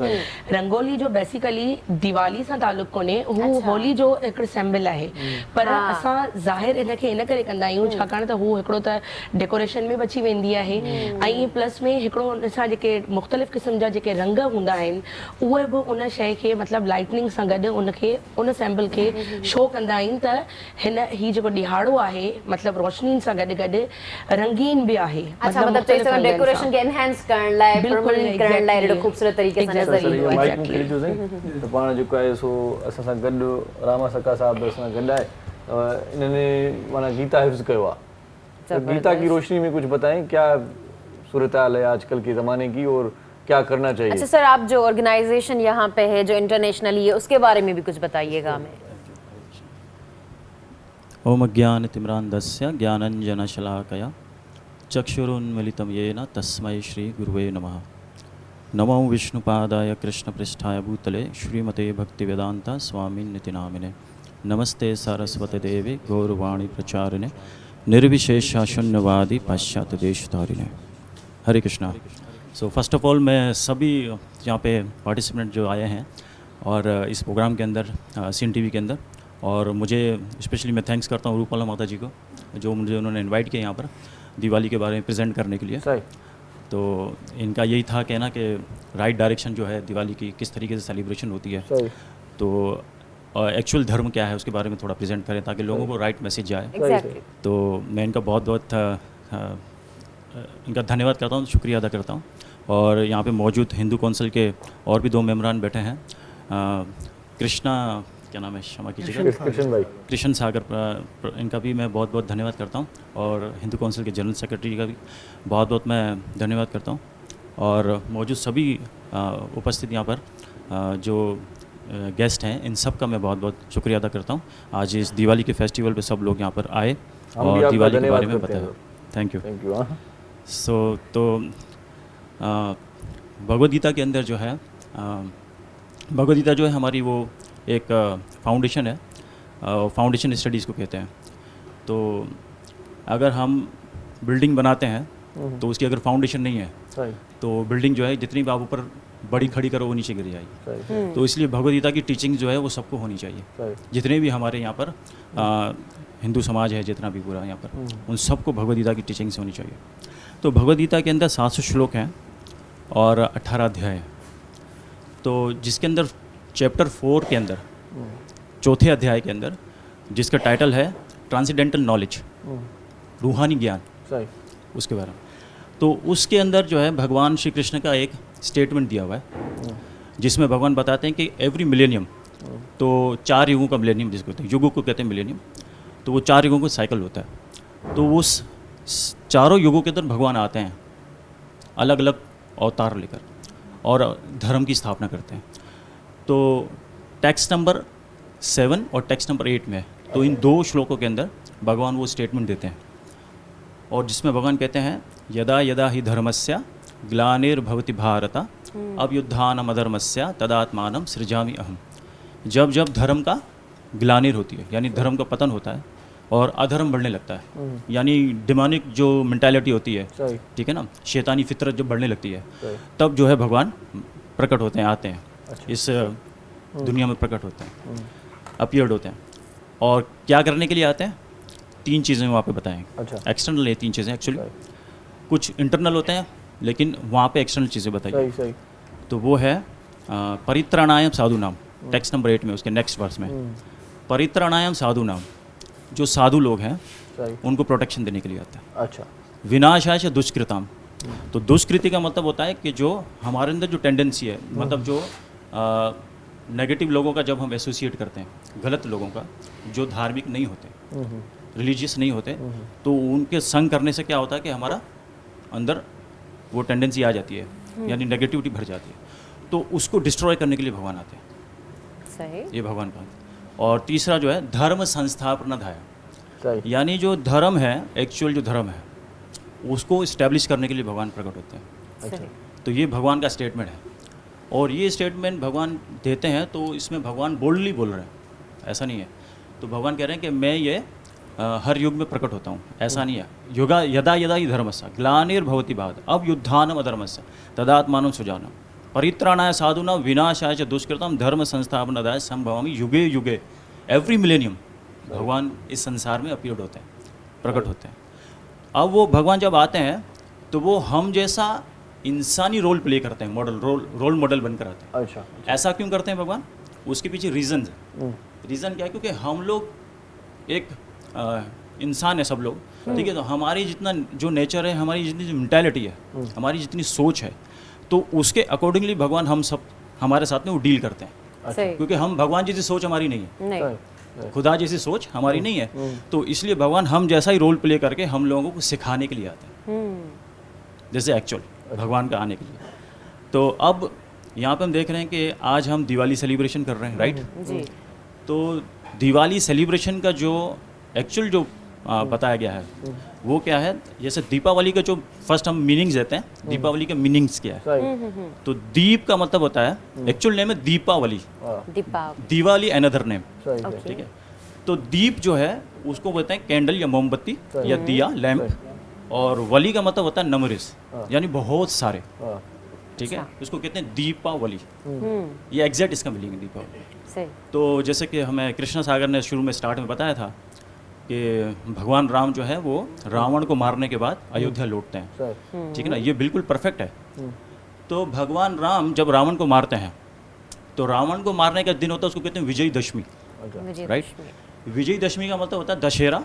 रंगोली जो बेसिकली दिवाली सां ताल्लुक़ कोन्हे, हू होली जो हिकिड़ो सिंबल आहे, पर असां ज़ाहिर इनखे इन करे कंदा आहियूं छाकाणि त हू हिकिड़ो त डेकोरेशन में बि अची वेंदी आहे, ऐं प्लस में हिकिड़ो उन सां जेके मुख़्तलिफ़ क़िस्म जा जेके रंग हूंदा आहिनि उहे बि उन शइ खे मतिलबु लाइटनिंग सां गॾु उनखे उन सिंबल खे शो कंदा आहिनि त ही जेको ॾिहाड़ो आहे मतिलबु रोशनी सां गॾु गॾु रंगीन बि आहे। डेकोरेशन के एनहांस करण लाइ, परमानेंट करण लाइ ॾाढो ख़ूबसूरत तरीक़े सां नज़र ईंदो आहे। माइक मूंखे ॾिजो साईं। त पाण जेको आहे सो असां सां गॾु रामा सक्का साहब असां गॾु आहे, इन्होंने माना गीता हिफ्ज़ कयो आहे, तो गीता की रोशनी में कुछ बताएं, क्या सूरत हाल है आजकल के ज़माने की और क्या करना चाहिए? अच्छा सर, आप जो ऑर्गेनाइजेशन यहाँ पे है जो इंटरनेशनली है उसके बारे में भी कुछ बताइएगा हमें। ओम ज्ञानतिमिरान्धस्य ज्ञानञ्जनशलाकया चक्षुरुन्मिलितं येन तस्मै श्री गुरुवे नमः। नमो विष्णुपादाय कृष्णपृष्ठाय भूतले श्रीमते भक्तिवेदांता स्वामिन्निति नामिने। नमस्ते सरस्वती देवी गौरवाणी प्रचारिणे निर्विशेषा शून्यवादी पाश्चात्य देशधारिणे। Hare Krishna. So first of all मैं सभी यहाँ पे पार्टिसिपेंट जो आए हैं और इस प्रोग्राम के अंदर सीन टीवी के अंदर और मुझे स्पेशली मैं थैंक्स करता हूँ रूपमाला माता जी को, जो मुझे उन्होंने इनवाइट किया यहाँ पर दिवाली के बारे में प्रेजेंट करने के लिए। तो इनका यही था कहना कि राइट डायरेक्शन जो है दिवाली की किस तरीके से सेलिब्रेशन होती है, तो एक्चुअल धर्म क्या है उसके बारे में थोड़ा प्रेजेंट करें ताकि लोगों को राइट मैसेज जाए। तो मैं इनका बहुत बहुत इनका धन्यवाद करता हूँ, शुक्रिया अदा करता हूँ। और यहाँ पे मौजूद हिंदू कौंसिल के और भी 2 मेम्बरान बैठे हैं, कृष्णा क्या नाम है, क्षमा कीजिएगा, कृष्ण सागर, इनका भी मैं बहुत बहुत धन्यवाद करता हूँ। और हिंदू कौंसिल के जनरल सेक्रेटरी का भी बहुत बहुत मैं धन्यवाद करता हूँ। और मौजूद सभी उपस्थित यहाँ पर जो गेस्ट हैं, इन सब का मैं बहुत बहुत शुक्रिया अदा करता हूँ। आज इस दिवाली के फेस्टिवल पे सब लोग यहाँ पर आए और दिवाली के बारे में बताया। Thank U. सो तो भगवद गीता के अंदर जो है, भगवद गीता जो है हमारी वो एक फाउंडेशन है, फाउंडेशन स्टडीज़ को कहते हैं। तो अगर हम बिल्डिंग बनाते हैं तो उसकी अगर फाउंडेशन नहीं है तो बिल्डिंग जो है जितनी भी आप ऊपर बड़ी खड़ी करो वो नीचे गिर जाएगी। तो इसलिए भगवद गीता की टीचिंग जो है वो सबको होनी चाहिए। जितने भी हमारे यहाँ पर हिंदू समाज है, जितना भी पूरा यहाँ पर, उन सबको भगवद गीता की टीचिंग से होनी चाहिए। तो भगवद गीता के अंदर 700 श्लोक हैं और 18 अध्याय हैं। तो जिसके अंदर चैप्टर 4 के अंदर, चौथे अध्याय के अंदर, जिसका टाइटल है ट्रांसेंडेंटल नॉलेज, रूहानी ज्ञान, उसके बारे में, तो उसके अंदर जो है भगवान श्री कृष्ण का एक स्टेटमेंट दिया हुआ है जिसमें भगवान बताते हैं कि एवरी मिलेनियम, तो 4 युगों का मिलेनियम जिसको कहते हैं, युगों को कहते हैं मिलेनियम, तो वो 4 युगों का साइकिल होता है। तो उस चारों युगों के अंदर भगवान आते हैं अलग अलग अवतार लेकर और धर्म की स्थापना करते हैं। तो टेक्स्ट नंबर 7 और टेक्स्ट नंबर 8 में, तो इन 2 श्लोकों के अंदर भगवान वो स्टेटमेंट देते हैं और जिसमें भगवान कहते हैं यदा यदा ही धर्मस्य ग्लानिर्भवति भारत अभ्युत्थानम् अधर्मस्य तदात्मानं सृजामि अहम्। जब जब धर्म का ग्लानिर होती है, यानी धर्म का पतन होता है और अधर्म बढ़ने लगता है, यानी डिमोनिक जो मेंटालिटी होती है, ठीक है ना, शैतानी फितरत जब बढ़ने लगती है, तब जो है भगवान प्रकट होते हैं, आते हैं इस दुनिया में, प्रकट होते हैं, अपीयर्ड होते हैं। और क्या करने के लिए आते हैं? 3 चीज़ें वहाँ पे बताएंगे। एक्सटर्नल है 3 चीज़ें एक्चुअली, कुछ इंटरनल होते हैं लेकिन वहाँ पे एक्सटर्नल चीज़ें बताइए। तो वो है परित्राणाय साधुनाम, टेक्स्ट नंबर 8 में, उसके नेक्स्ट वर्स में, परित्राणाय साधुनाम, जो साधु लोग हैं उनको प्रोटेक्शन देने के लिए आता है। अच्छा। विनाशाय दुष्कृताम, तो दुष्कृति का मतलब होता है कि जो हमारे अंदर जो टेंडेंसी है, मतलब जो नेगेटिव लोगों का जब हम एसोसिएट करते हैं, गलत लोगों का, जो धार्मिक नहीं होते, रिलीजियस नहीं होते, तो उनके संग करने से क्या होता है कि हमारा अंदर वो टेंडेंसी आ जाती है, यानी नेगेटिविटी भर जाती है। तो उसको डिस्ट्रॉय करने के लिए भगवान आते हैं। सही, ये भगवान का। और तीसरा जो है धर्म संस्थापनाधाय, यानी जो धर्म है, एक्चुअल जो धर्म है उसको इस्टेब्लिश करने के लिए भगवान प्रकट होते हैं। अच्छा। तो ये भगवान का स्टेटमेंट है और ये स्टेटमेंट भगवान देते हैं, तो इसमें भगवान बोल्डली बोल रहे हैं, ऐसा नहीं है। तो भगवान कह रहे हैं कि मैं ये हर युग में प्रकट होता हूँ, ऐसा नहीं है। युगा यदा यदा ही धर्मस्य ग्लानिर्भवति भारत अभ्युत्थानम् अधर्मस्य तदात्मानं सृजामि परित्राणाय साधूनां विनाशाय च दुष्कृतं धर्म संस्थापनाय संभवामि युगे युगे। एवरी मिलेनियम भगवान इस संसार में अपीयर्ड होते हैं, प्रकट होते हैं। अब वो भगवान जब आते हैं तो वो हम जैसा इंसानी रोल प्ले करते हैं, रोल मॉडल बनकर आते हैं। अच्छा। ऐसा क्यों करते हैं भगवान? उसके पीछे रीज़न है। रीज़न क्या है? क्योंकि हम लोग एक इंसान है, सब लोग, ठीक है। तो हमारी जितना जो नेचर है, हमारी जितनी जो मेंटालिटी है, हमारी जितनी सोच है, तो उसके अकॉर्डिंगली भगवान हम सब हमारे साथ में वो डील करते हैं। अच्छा। क्योंकि हम भगवान जैसी सोच हमारी नहीं है, नहीं। खुदा जैसी सोच हमारी नहीं है, तो इसलिए भगवान हम जैसा ही रोल प्ले करके हम लोगों को सिखाने के लिए आते हैं, जैसे एक्चुअल भगवान का आने के लिए। तो अब यहाँ पे हम देख रहे हैं कि आज हम दिवाली सेलिब्रेशन कर रहे हैं, राइट जी। तो दिवाली सेलिब्रेशन का जो एक्चुअल जो बताया गया है वो क्या है? जैसे दीपावली का जो फर्स्ट हम मीनिंग्स देते हैं, दीपावली के मीनिंग्स क्या है? तो दीप का मतलब होता है, एक्चुअल नेम है दीपावली, दिवाली अनदर नेम, ठीक है। तो दीप जो है उसको बोलते हैं कैंडल या मोमबत्ती या दिया, लैंप। और वली का मतलब होता है नंबर्स, यानी बहुत सारे, ठीक है, उसको कहते हैं दीपावली। ये एग्जैक्ट इसका मीनिंग है दीपावली। सही। तो जैसे कि हमें कृष्णा सागर ने शुरू में स्टार्ट में बताया था कि भगवान राम जो है वो रावण को मारने के बाद अयोध्या लौटते हैं, ठीक है ना, ये बिल्कुल परफेक्ट है। तो भगवान राम जब रावण को मारते हैं तो रावण को मारने का दिन होता है उसको कहते हैं विजयदशमी, राइट। विजयदशमी का मतलब होता है दशहरा,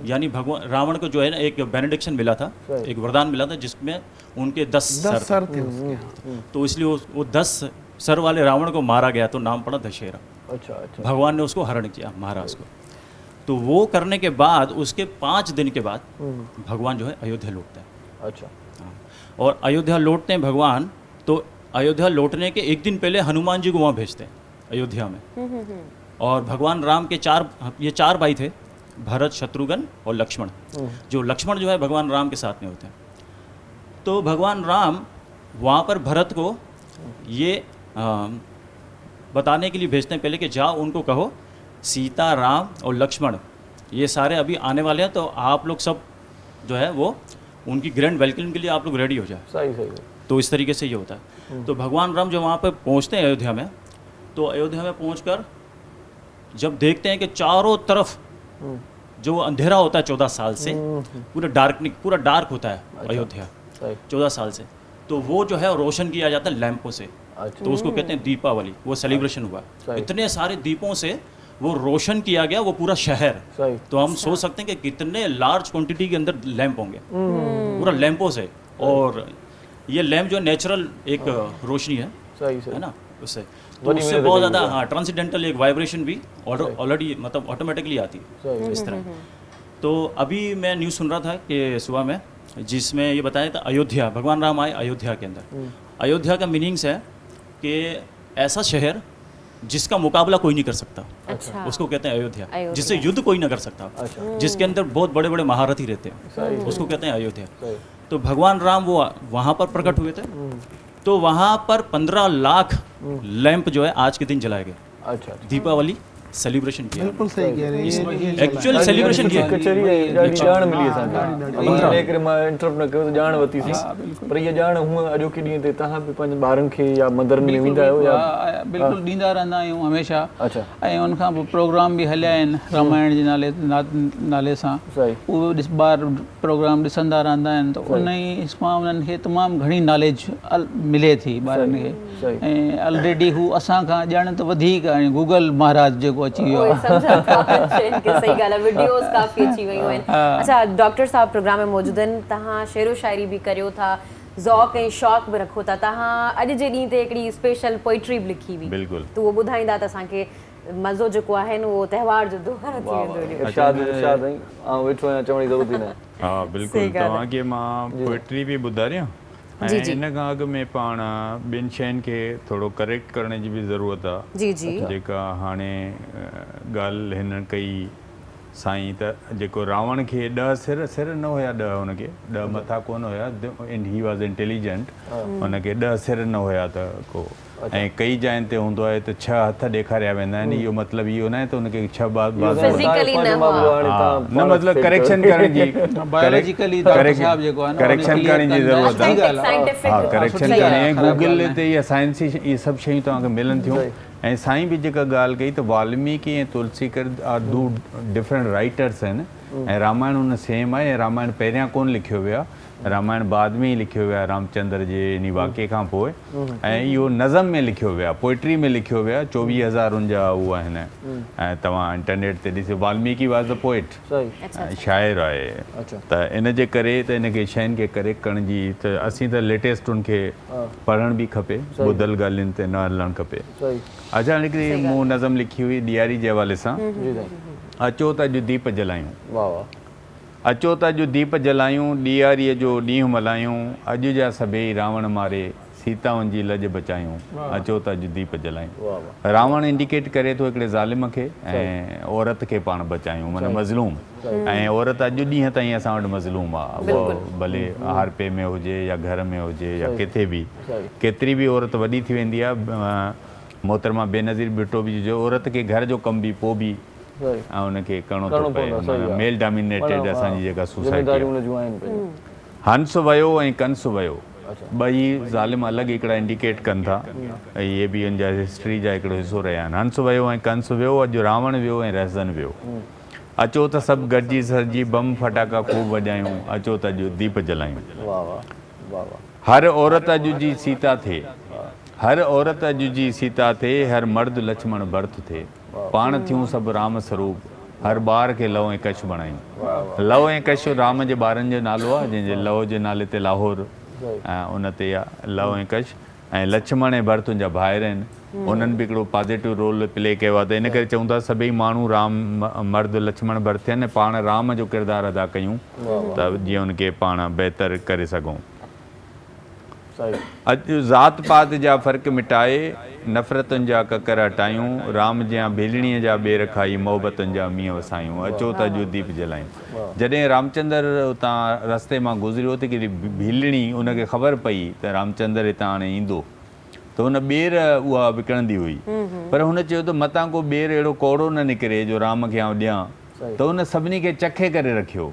यानी भगवान रावण को जो है ना एक बेनेडिक्शन मिला था, एक वरदान मिला था जिसमें उनके 10 सर थे उसके। तो इसलिए वो 10 सर वाले रावण को मारा गया तो नाम पड़ा दशहरा। अच्छा अच्छा। भगवान ने उसको हरण किया, मारा उसको। तो वो करने के बाद उसके 5 दिन के बाद भगवान जो है अयोध्या लौटते हैं। अच्छा। हाँ। और अयोध्या लौटते हैं भगवान, तो अयोध्या लौटने के एक दिन पहले हनुमान जी को वहाँ भेजते हैं अयोध्या में। और भगवान राम के 4 भाई थे, भरत, शत्रुघ्न और लक्ष्मण। जो लक्ष्मण जो है भगवान राम के साथ में होते हैं। तो भगवान राम वहाँ पर भरत को ये बताने के लिए भेजते हैं पहले कि जाओ उनको कहो सीता, राम और लक्ष्मण ये सारे अभी आने वाले हैं, तो आप लोग सब जो है वो उनकी ग्रैंड वेलकम के लिए आप लोग रेडी हो जाए। सही सही। तो इस तरीके से ये होता है। तो भगवान राम जब वहाँ पर पहुँचते हैं अयोध्या में, तो अयोध्या में पहुँचकर जब देखते हैं कि चारों तरफ जो अंधेरा होता है 14 साल से, पूरा डार्क होता है अयोध्या 14 साल से, तो वो जो है रोशन किया जाता है लैंपों से। तो उसको कहते हैं दीपावली। वो सेलिब्रेशन हुआ, इतने सारे दीपों से वो रोशन किया गया वो पूरा शहर। तो हम सोच सकते हैं कि कितने लार्ज क्वांटिटी के अंदर लैंप होंगे, पूरा लैंपों से। और ये लैंप जो नेचुरल एक रोशनी है ना, उससे तो उससे बहुत ज़्यादा हाँ ट्रांसीडेंटल एक वाइब्रेशन भी ऑलरेडी मतलब ऑटोमेटिकली आती है इस तरह। तो अभी मैं न्यूज़ सुन रहा था कि सुबह में, जिसमें ये बताया था अयोध्या, भगवान राम आए अयोध्या के अंदर। अयोध्या का मीनिंग्स है कि ऐसा शहर जिसका मुकाबला कोई नहीं कर सकता। अच्छा। उसको कहते हैं अयोध्या, जिससे युद्ध कोई ना कर सकता। अच्छा। जिसके अंदर बहुत बड़े बड़े महारथी रहते हैं, उसको कहते हैं अयोध्या। तो भगवान राम वो वहाँ पर प्रकट हुए थे, तो वहाँ पर 15 लाख लैंप जो है आज के दिन जलाए गए। अच्छा। दीपावली सेलिब्रेशन किया। बिल्कुल सही कह रहे हैं। एक्चुअल सेलिब्रेशन किया। कचहरी जान मिली असांखे लेकर मां इंटरप्ट न कयो जान वती सी, पर ये जान हुआ अॼोके ॾींहं ते तव्हां बि पंहिंजे ॿारनि खे या मंदरनि में वेंदा आहियो या? बिल्कुल ॾींदा रहंदा आहियूं हमेशा। अच्छा। ऐं उन खां पोइ प्रोग्राम बि हलिया आहिनि रामायण जे नाले सां। उहो ॿार प्रोग्राम ॾिसंदा रहंदा आहिनि, त उन ई मां उन्हनि खे तमामु घणी नॉलेज मिले थी ॿारनि खे। ऐं ऑलरेडी हू असांखां ॼाण त वधीक गूगल महाराज जेको अची वियो आहे। सही ॻाल्हि आहे, वीडियोस काफ़ी अची वियूं आहिनि। अच्छा डॉक्टर साहब प्रोग्राम में मौजूद आहिनि, तव्हां शेरो शाइरी बि करियो था, ज़ौक़ ऐं शौक़ बि रखो था। तव्हां अॼु जे ॾींहं ते हिकिड़ी स्पेशल पोइट्री बि लिखी हुई, बिल्कुलु, त उहो ॿुधाईंदा त असांखे मज़ो जेको आहे न उहो त्योहार जो दोबारा थी वेंदो। इरशाद इरशाद ऐं वेठो आहियां चवण जी ज़रूरत ई न। हा बिल्कुलु, तव्हांखे मां पोइट्री बि ॿुधायां ऐं इन खां अॻु में पाण ॿिनि शयुनि खे थोरो करेक्ट करण जी बि ज़रूरत आहे। जी जी। जेका हाणे ॻाल्हि हिन कई साईं, त जेको रावण खे 10 सिर न हुया, 10 हुनखे 10 मथा कोन हुया, ही वॉज इंटेलिजेंट, हुनखे 10 सिर न हुया त को। ऐं कई जाइनि ते हूंदो आहे त 6 हथ ॾेखारिया वेंदा आहिनि। इहो मतिलबु इहो न आहे त हुनखे 6 बात न मतिलबु करेक्शन करण जी करेक्शन करण जी ज़रूरत आहे। हा करेक्शन करणी ऐं गूगल ते इहा साइंसी इहे सभु शयूं तव्हांखे मिलनि थियूं। ऐं साईं बि जेका ॻाल्हि कई त वाल्मीकि ऐं तुलसीकर आर टू डिफरेंट राइटर्स आहिनि, ऐं रामायण हुन सेम आहे। ऐं रामायण पहिरियां कोन लिखियो वियो, रामायण बाद में ई लिखियो वियो आहे रामचंद्र जे इन वाक़े खां पोइ। ऐं इहो नज़म में लिखियो वियो आहे, पोइट्री में लिखियो वियो आहे। 24,000 उनजा उहे आहिनि। ऐं तव्हां इंटरनेट ते ॾिसो, वाल्मीकि वॉज द पोइट, शाइर आहे। त इन जे करे त इनखे शयुनि खे करेक्ट करण जी त असीं त लेटेस्ट उनखे पढ़ण बि खपे, ॿुधल ॻाल्हियुनि ते न हलणु खपे। अच्छा, हिकिड़ी मूं नज़म लिखी हुई ॾियारी जे हवाले सां, अचो त अॼु दीप जलायूं, अचो त अॼु दीप जलायूं, ॾियारीअ जो ॾींहुं मल्हायूं, अॼु जा सभई रावण मारे सीताउनि जी लॼ बचायूं, अचो त अॼु दीप जलायूं। रावण इंडिकेट करे थो हिकिड़े ज़ालिम खे, ऐं औरत खे पाण बचायूं, माना मज़लूम। ऐं औरत अॼु ॾींहं ताईं असां वटि मज़लूम आहे, उहा भले हारपे में हुजे या घर में हुजे या किथे बि। केतिरी बि औरत वॾी थी वेंदी आहे, मोहतरमा बेनज़ीर भुट्टो बि जो औरत खे घर जो कमु बि पोइ बि ऐं हुनखे करिणो थो पए। मेल डोमिनेटेड असांजी जेका सोसाइटी। हंस वियो ऐं कंस वियो, ॿई ज़ालिम अलॻि हिकिड़ा इंडिकेट कनि था ऐं इहे बि हुन जा हिस्ट्री जा हिकिड़ो हिसो रहिया आहिनि। हंस वियो ऐं कंस वियो, अॼु रावण वियो ऐं रहज़न वियो। अचो त सभु गॾिजी सरजी बम फटाका खूब वॼायूं, अचो त अॼु दीप जलायूं। हर औरत अॼु जी सीता थे, हर औरत अॼु जी सीता थे, हर मर्द लक्ष्मण भरत थे, पाण थियूं सभु राम स्वरूप, हर ॿार खे लव ऐं कश बणायूं। लव ऐं कश राम जे ॿारनि जो नालो आहे, जंहिंजे लव जे नाले ते लाहौर ऐं उन ते आहे लव ऐं कश। ऐं लक्ष्मण ऐं भरत जा भाइर आहिनि, उन्हनि बि हिकिड़ो पॉज़िटिव रोल प्ले कयो आहे। त इन करे चऊं था सभई माण्हू राम मर्द लक्ष्मण भरत थियनि, पाण राम जो किरदारु अदा कयूं त जीअं उनखे पाण बहितर करे सघूं। अॼु ज़ात पात जा फ़र्क़ु मिटाए, नफ़रतुनि जा ककर हटायूं, राम जा भेलिणीअ जा ॿेर खाई, मोहबतुनि जा मींहं वसायूं, अचो त अॼु दीप जलायूं। जॾहिं रामचंद्र उतां रस्ते मां गुज़रियो त कहिड़ी भीलणी उनखे ख़बर पई त रामचंद्र हितां हाणे ईंदो, त हुन ॿेर उहा विकिणंदी हुई, पर हुन चयो त मतां को ॿेर अहिड़ो कौड़ो न निकिरे जो राम खे आउं ॾियां। त हुन सभिनी खे चखे करे रखियो,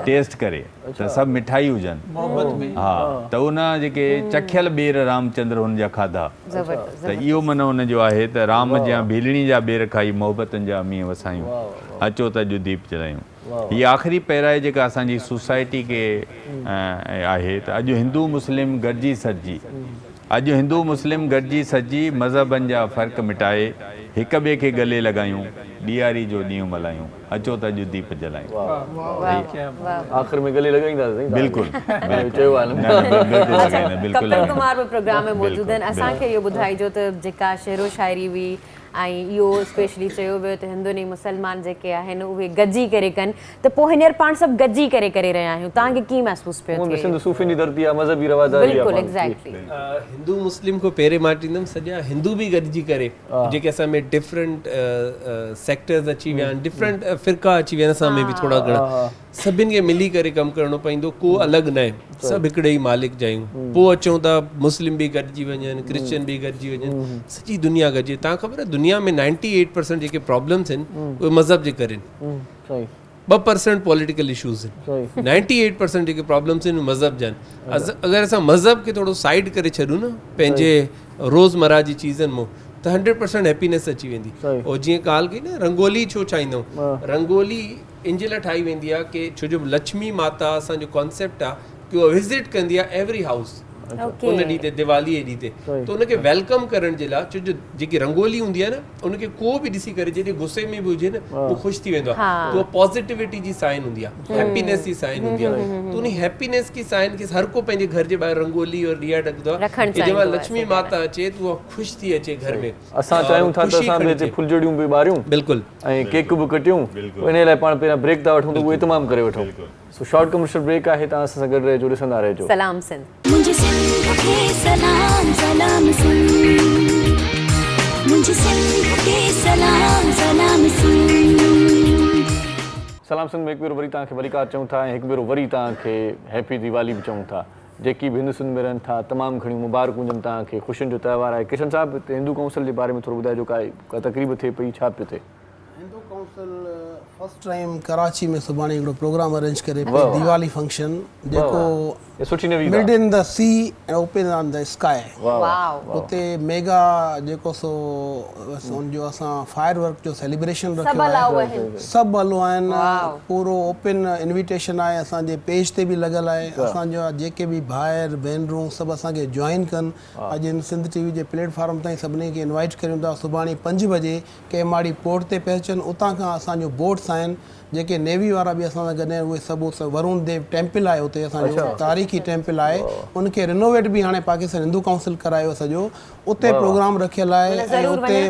टेस्ट करे त सभु मिठाई हुजनि। हा, त उन जेके चखियल ॿेर रामचंद्र हुन जा खाधा, त इहो माना हुनजो आहे त राम जा भेलिणी जा ॿेर खाई, मोहबतुनि जा मींहं वसायूं, अचो त अॼु दीप जलायूं। हीअ आख़िरी पहिरां जेका असांजी सोसाइटी खे आहे, त अॼु हिंदू मुस्लिम गॾिजी सॾिजी, अॼु हिंदू मुस्लिम गॾिजी सॼी मज़हबनि जा फ़र्क़ु मिटाए, हिक ॿिए खे गले लॻायूं, ॾियारी जो ॾींहुं मल्हायूं, अचो त अॼु दीप जलायूं। आख़िर में गले लॻाईंदासीं। बिल्कुलु कपिल कुमार बि प्रोग्राम में मौजूदु आहिनि। असांखे इहो ॿुधाइजो त जेका शेरो शाइरी हुई ऐं इहो स्पेशली चयो वियो त हिंदुनि ऐं मुस्लमान जेके आहिनि उहे गॾिजी करे कनि, त पोइ हींअर पाण सभु गॾिजी करे रहिया आहियूं। तव्हांखे कीअं महसूसु पियो थिए? सिंध सूफ़ी जी धरती आहे, मज़हबी रवादारी आहे। बिल्कुलु एग्ज़ैक्टली। हिंदू मुस्लिम खां पहिरें मां चईंदुमि सॼा हिंदू बि गॾिजी करे, जेके असां में डिफरेंट सेक्टर्स अची विया आहिनि, डिफरेंट फ़िरका अची विया आहिनि, असां में बि थोरा घणा, सभिनि खे मिली करे कमु करिणो पवंदो, को अलॻि न आहे, सभु हिकिड़े ई मालिक जा आहियूं। पोइ अचूं था मुस्लिम बि गॾिजी वञनि, क्रिश्चियन बि गॾिजी वञनि, सॼी दुनिया गॾिजे। तव्हां ख़बर आहे दुनिया में 98% जेके प्रॉब्लम्स आहिनि उहे मज़हब जे करे आहिनि, 2% पॉलिटिकल इशूज़ आहिनि, 98% जेके प्रॉब्लम्स आहिनि मज़हब जा आहिनि। अगरि असां मज़हब खे थोरो साइड करे छॾूं न पंहिंजे रोज़मर्रा जी चीज़नि मां, त 100% हैप्पीनेस अची वेंदी। ऐं जीअं ॻाल्हि कई न रंगोली छो चाहींदा आहियूं, रंगोली इन जे लाइ ठाही वेंदी आहे की छो जो लक्ष्मी माता असांजो कॉन्सेप्ट आहे की उहा विज़िट कंदी आहे एवरी हाउस उन ॾींहं ते, दिवालीअ ॾींहं ते, त उनखे वेलकम करण जे लाइ छो जो जेकी रंगोली हूंदी आहे न उनखे को बि ॾिसी करे जॾहिं गुस्से में बि हुजे न उहो ख़ुशि थी वेंदो आहे, त उहा पॉज़िटिविटी जी साइन हूंदी आहे, हैप्पीनेस जी साइन हूंदी आहे। त उन हैप्पीनेस की साइन खे हर को पंहिंजे घर जे ॿाहिरि रंगोली और ॾिया ढकंदो आहे कि जंहिं लक्ष्मी माता अचे त उहा ख़ुशि थी अचे घर में। असां चाहियूं था त असां बि हिते फुलझड़ियूं बि ॿारियूं, बिल्कुलु, ऐं केक बि कटियूं, इन लाइ पाण पहिरियां ब्रेक था वठूं त उहो तमामु करे वठूं। सो शॉर्ट कमर्शियल ब्रेक आहे, तव्हां असां सां गॾु रहिजो, ॾिसंदा रहिजो। सलाम सिंध। मुझे सिंध के सलाम सलाम सिंध, मुझे सिंध के सलाम सलाम सिंध। सलाम सिंध में हिकु भेरो वरी तव्हांखे वरीकार चऊं था, ऐं हिकु भेरो वरी तव्हांखे हैप्पी दिवाली बि चऊं था। जेकी बि हिंदू सिंध में रहनि था तमामु घणियूं मुबारकूं हुजनि तव्हांखे, ख़ुशियुनि जो त्योहार आहे। किशन साहिबु हिते हिंदू काउंसिल जे बारे में थोरो ॿुधाइजो, का तकरीब थिए पई, छा पियो थिए? Hindu council first time Karachi में सुभाणे हिकिड़ो प्रोग्राम अरेंज करे दिवाली फंक्शन, जेको mid in the sea and open on the sky. उते मेगा जेको सो हुनजो असां फायर वर्क जो सेलिब्रेशन रखियो आहे, सभु हलो आहिनि, पूरो ओपन इन्विटेशन आहे, असांजे पेज ते बि लॻल आहे। असांजा जेके बि भाइर भेनरूं सभु असांखे जॉइन कनि, अॼु हिन सिंध टीवी जे प्लेटफॉर्म ताईं सभिनी खे इनवाइट कयूं था। सुभाणे 5 बजे केमाड़ी पोर्ट ते पहुचनि, उतां खां असांजो बोट्स आहिनि, जेके नेवी वारा बि असां सां गॾु आहिनि, उहे सभु वरुण देव टेम्पल आहे उते असांजो तारीख़ी टेम्पल आहे, उनखे रिनोवेट बि हाणे पाकिस्तान हिंदू काउंसिल करायो सॼो, उते प्रोग्राम रखियलु आहे। ऐं उते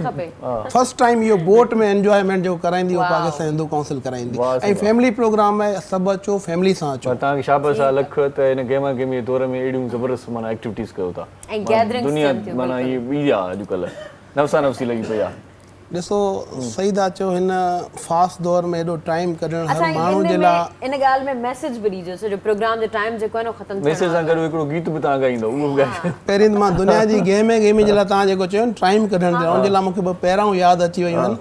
फर्स्ट टाइम इहो बोट में एंजॉयमेंट जो कराईंदी उहो पाकिस्तान हिंदू काउंसिल कराईंदी, ऐं फैमिली प्रोग्राम आहे, सभु अचो फैमिली सां अचो। तव्हांखे शाबाश आहे लख त हिन गेमा गेमी दौर में अहिड़ियूं ज़बरदस्त माना एक्टिविटीज़ कयो था, दुनिया माना इहा ॿी आहे अॼुकल्ह, नफ़सा नफ़सी लॻी पई आहे। ॾिसो सही था चओ, हिन फास्ट दौर में एॾो टाइम कढणु हर माण्हू जे लाइ। इन ॻाल्हि में मैसेज बि ॾिजो, सो जो प्रोग्राम जो टाइम जेको आहे न ख़तम थियणो आहे। मैसेज सां गॾु हिकिड़ो गीत बि तव्हां ॻाईंदो, उहो बि ॻाए। पहिरीं मां दुनिया जी गेम जे लाइ तव्हां जेको चयो टाइम कढण जे, उन जे लाइ मूंखे ॿ पहिरां यादि अची वियूं आहिनि,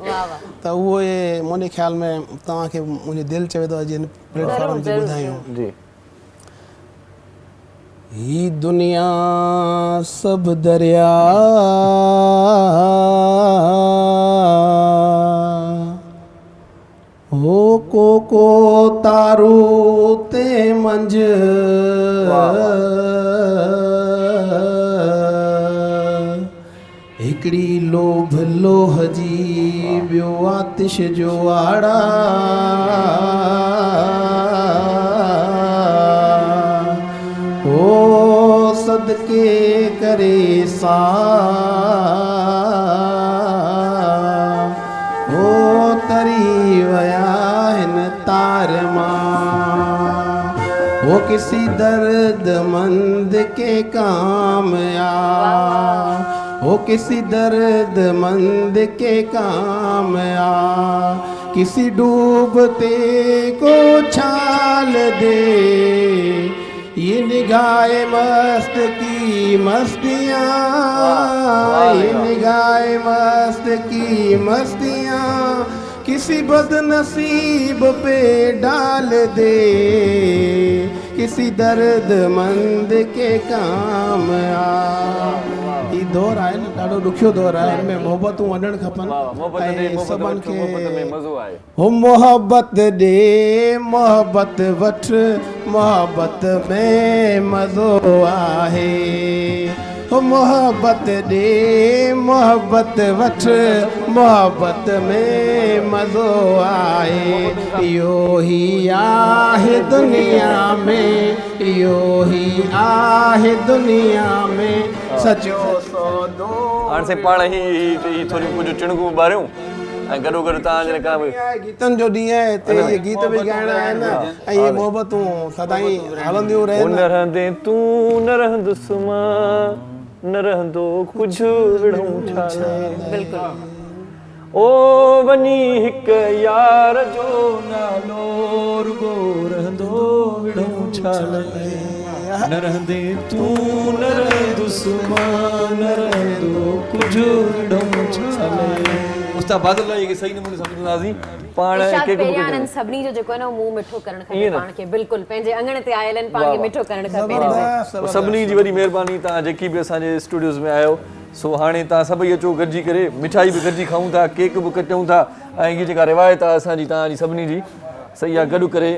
त उहे मुंहिंजे ख़्याल में तव्हांखे मुंहिंजी दिलि चवे थो अॼु हिन प्लेटफॉर्म ते ॿुधायूं। ही दुनिया सब दरिया हो को तारू ते मंझ हिकड़ी लोभ लोह जी ॿियो आतिश जो आड़ा ओ सदके करे सा ओ तरी वया हिन तार मां वो किसी दर्दमंद के काम आ वो किसी दर्दमंद के काम आ किसी डूबते को छाल दे ये निगाह मस्त की मस्तियाँ ये निगाह मस्त की मस्तियाँ किसी बदनसीब पे डाल दे किसी दर्दमंद के काम आ ई दौर आहे न ॾाढो ॾुखियो दौर आहे हिन में मोहबतूं वॾणु खपनि ऐं सभिनि खे हो मोहबत ॾे मोहबत वठ मोहबत में मज़ो आहे हो मोहबत ॾे मोहबत वठ मोहबत में मज़ो आहे इहो ई आहे दुनिया में इहो ई आहे दुनिया में सचो सौदो हाणे से पाण ही थोड़ी कुछ चिणगू ॿारियूं ऐं गॾो गॾु तव्हांजे का गीतनि जो ॾींहुं आहे हिते इहे गीत बि ॻाइणा आहिनि ऐं इहे मोहबतूं सदाईं हलंदियूं रहनि न रहंदे तूं न रहंदुसि मां न रहंदो कुझु विढ़ूं छा बिल्कुलु ओ वनी हिक यार जो नालो रुगो रहंदो विढ़ूं छा न रहंदे तूं न रहंदुसि मां न रहंदो कुझु विढ़ूं छा उस्ताद बादल लाइ सही नमूने सम्झंदासीं पाण पहिरियां सभिनी जो जेको आहे न मुंहुं मिठो करणु खपे पाण खे बिल्कुलु पंहिंजे अंगण ते आयल आहिनि पाण खे मिठो करणु खपे सभिनी जी वॾी महिरबानी तव्हां जेकी बि असांजे स्टूडियोज़ में आयो सो हाणे तव्हां सभई अचो गॾिजी करे मिठाई बि गॾिजी खाऊं था केक बि कटियूं था ऐं इहा जेका रिवायत आहे असांजी तव्हांजी सभिनी जी सही आहे गॾु करे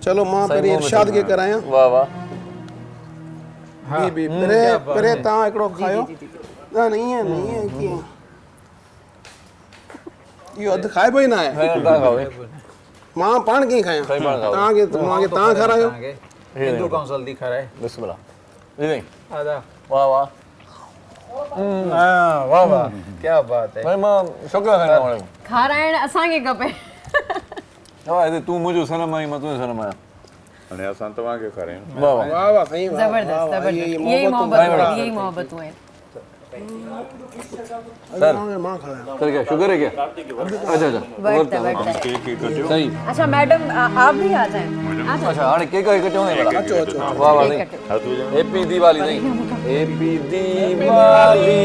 चलो मां पहिरीं इरशाद खे करायां वाह वाह बी पहिरें तव्हां हिकिड़ो खायो न ईअं न ईअं कीअं इहो अधु खाइबो ई न आहे मां पाण कीअं खायां तव्हांखे तव्हां खारायो हिंदू काउंसिल दी खाराए बिस्मिल्लाह जी नहीं आदा वाह वाह वाह वाह क्या बात है भाई मां शुक्र खाना वाले खाराइण असांखे खपे वाह ये तू मुझे सनम आई मैं तुझे सनम आया अने असां तव्हांखे खारायूं वाह वाह वाह सही जबरदस्त जबरदस्त यही मोहब्बतूं आहिनि सर मां खाया सर क्या शुगर है क्या अच्छा बढ़ता सही अच्छा मैडम आप भी आ जाएं अच्छा हाणे केक कटे होने अचो अचो वाह वाह हैप्पी दिवाली नहीं happy Diwali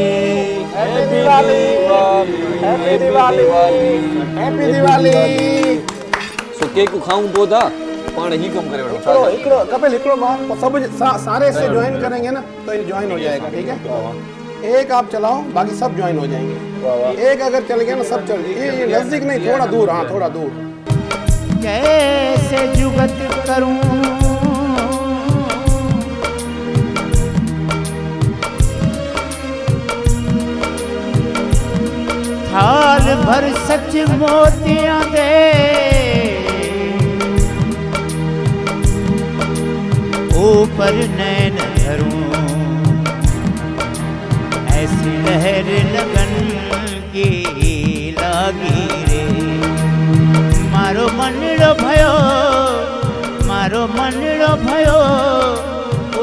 happy Diwali happy Diwali happy Diwali so cake खाऊं पोइ था पाण ही कम करे वठो हिकिड़ो कपिल हिकिड़ो मां सब सारे से ज्वाइन करेंगे ना तो ये ज्वाइन हो जाएगा ठीक है एक आप चलाओ बाकी सब ज्वाइन हो जाएंगे एक अगर चल गया ना सब चल ये नजदीक नहीं थोड़ा दूर हाँ थोड़ा दूर कैसे जुगत करूं थाल भर सच मोतियां दे ऊपर नैन धरूं ऐसी लहर लगन की लागी रे मारो मनड़ो भयो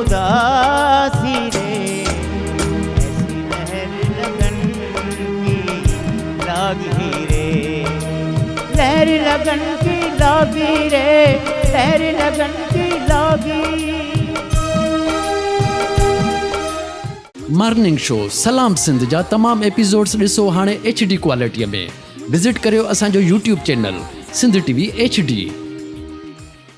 उदासी रे ऐसी लहर लगन की लागी रे लहर लगन की लागी रे लहर लगन की लागी मॉर्निंग शो सलाम सिंध जा तमाम एपिसोड्स ॾिसो हाणे HD क्वालिटीअ में। विज़िट करियो असांजो YouTube channel Sindh TV HD।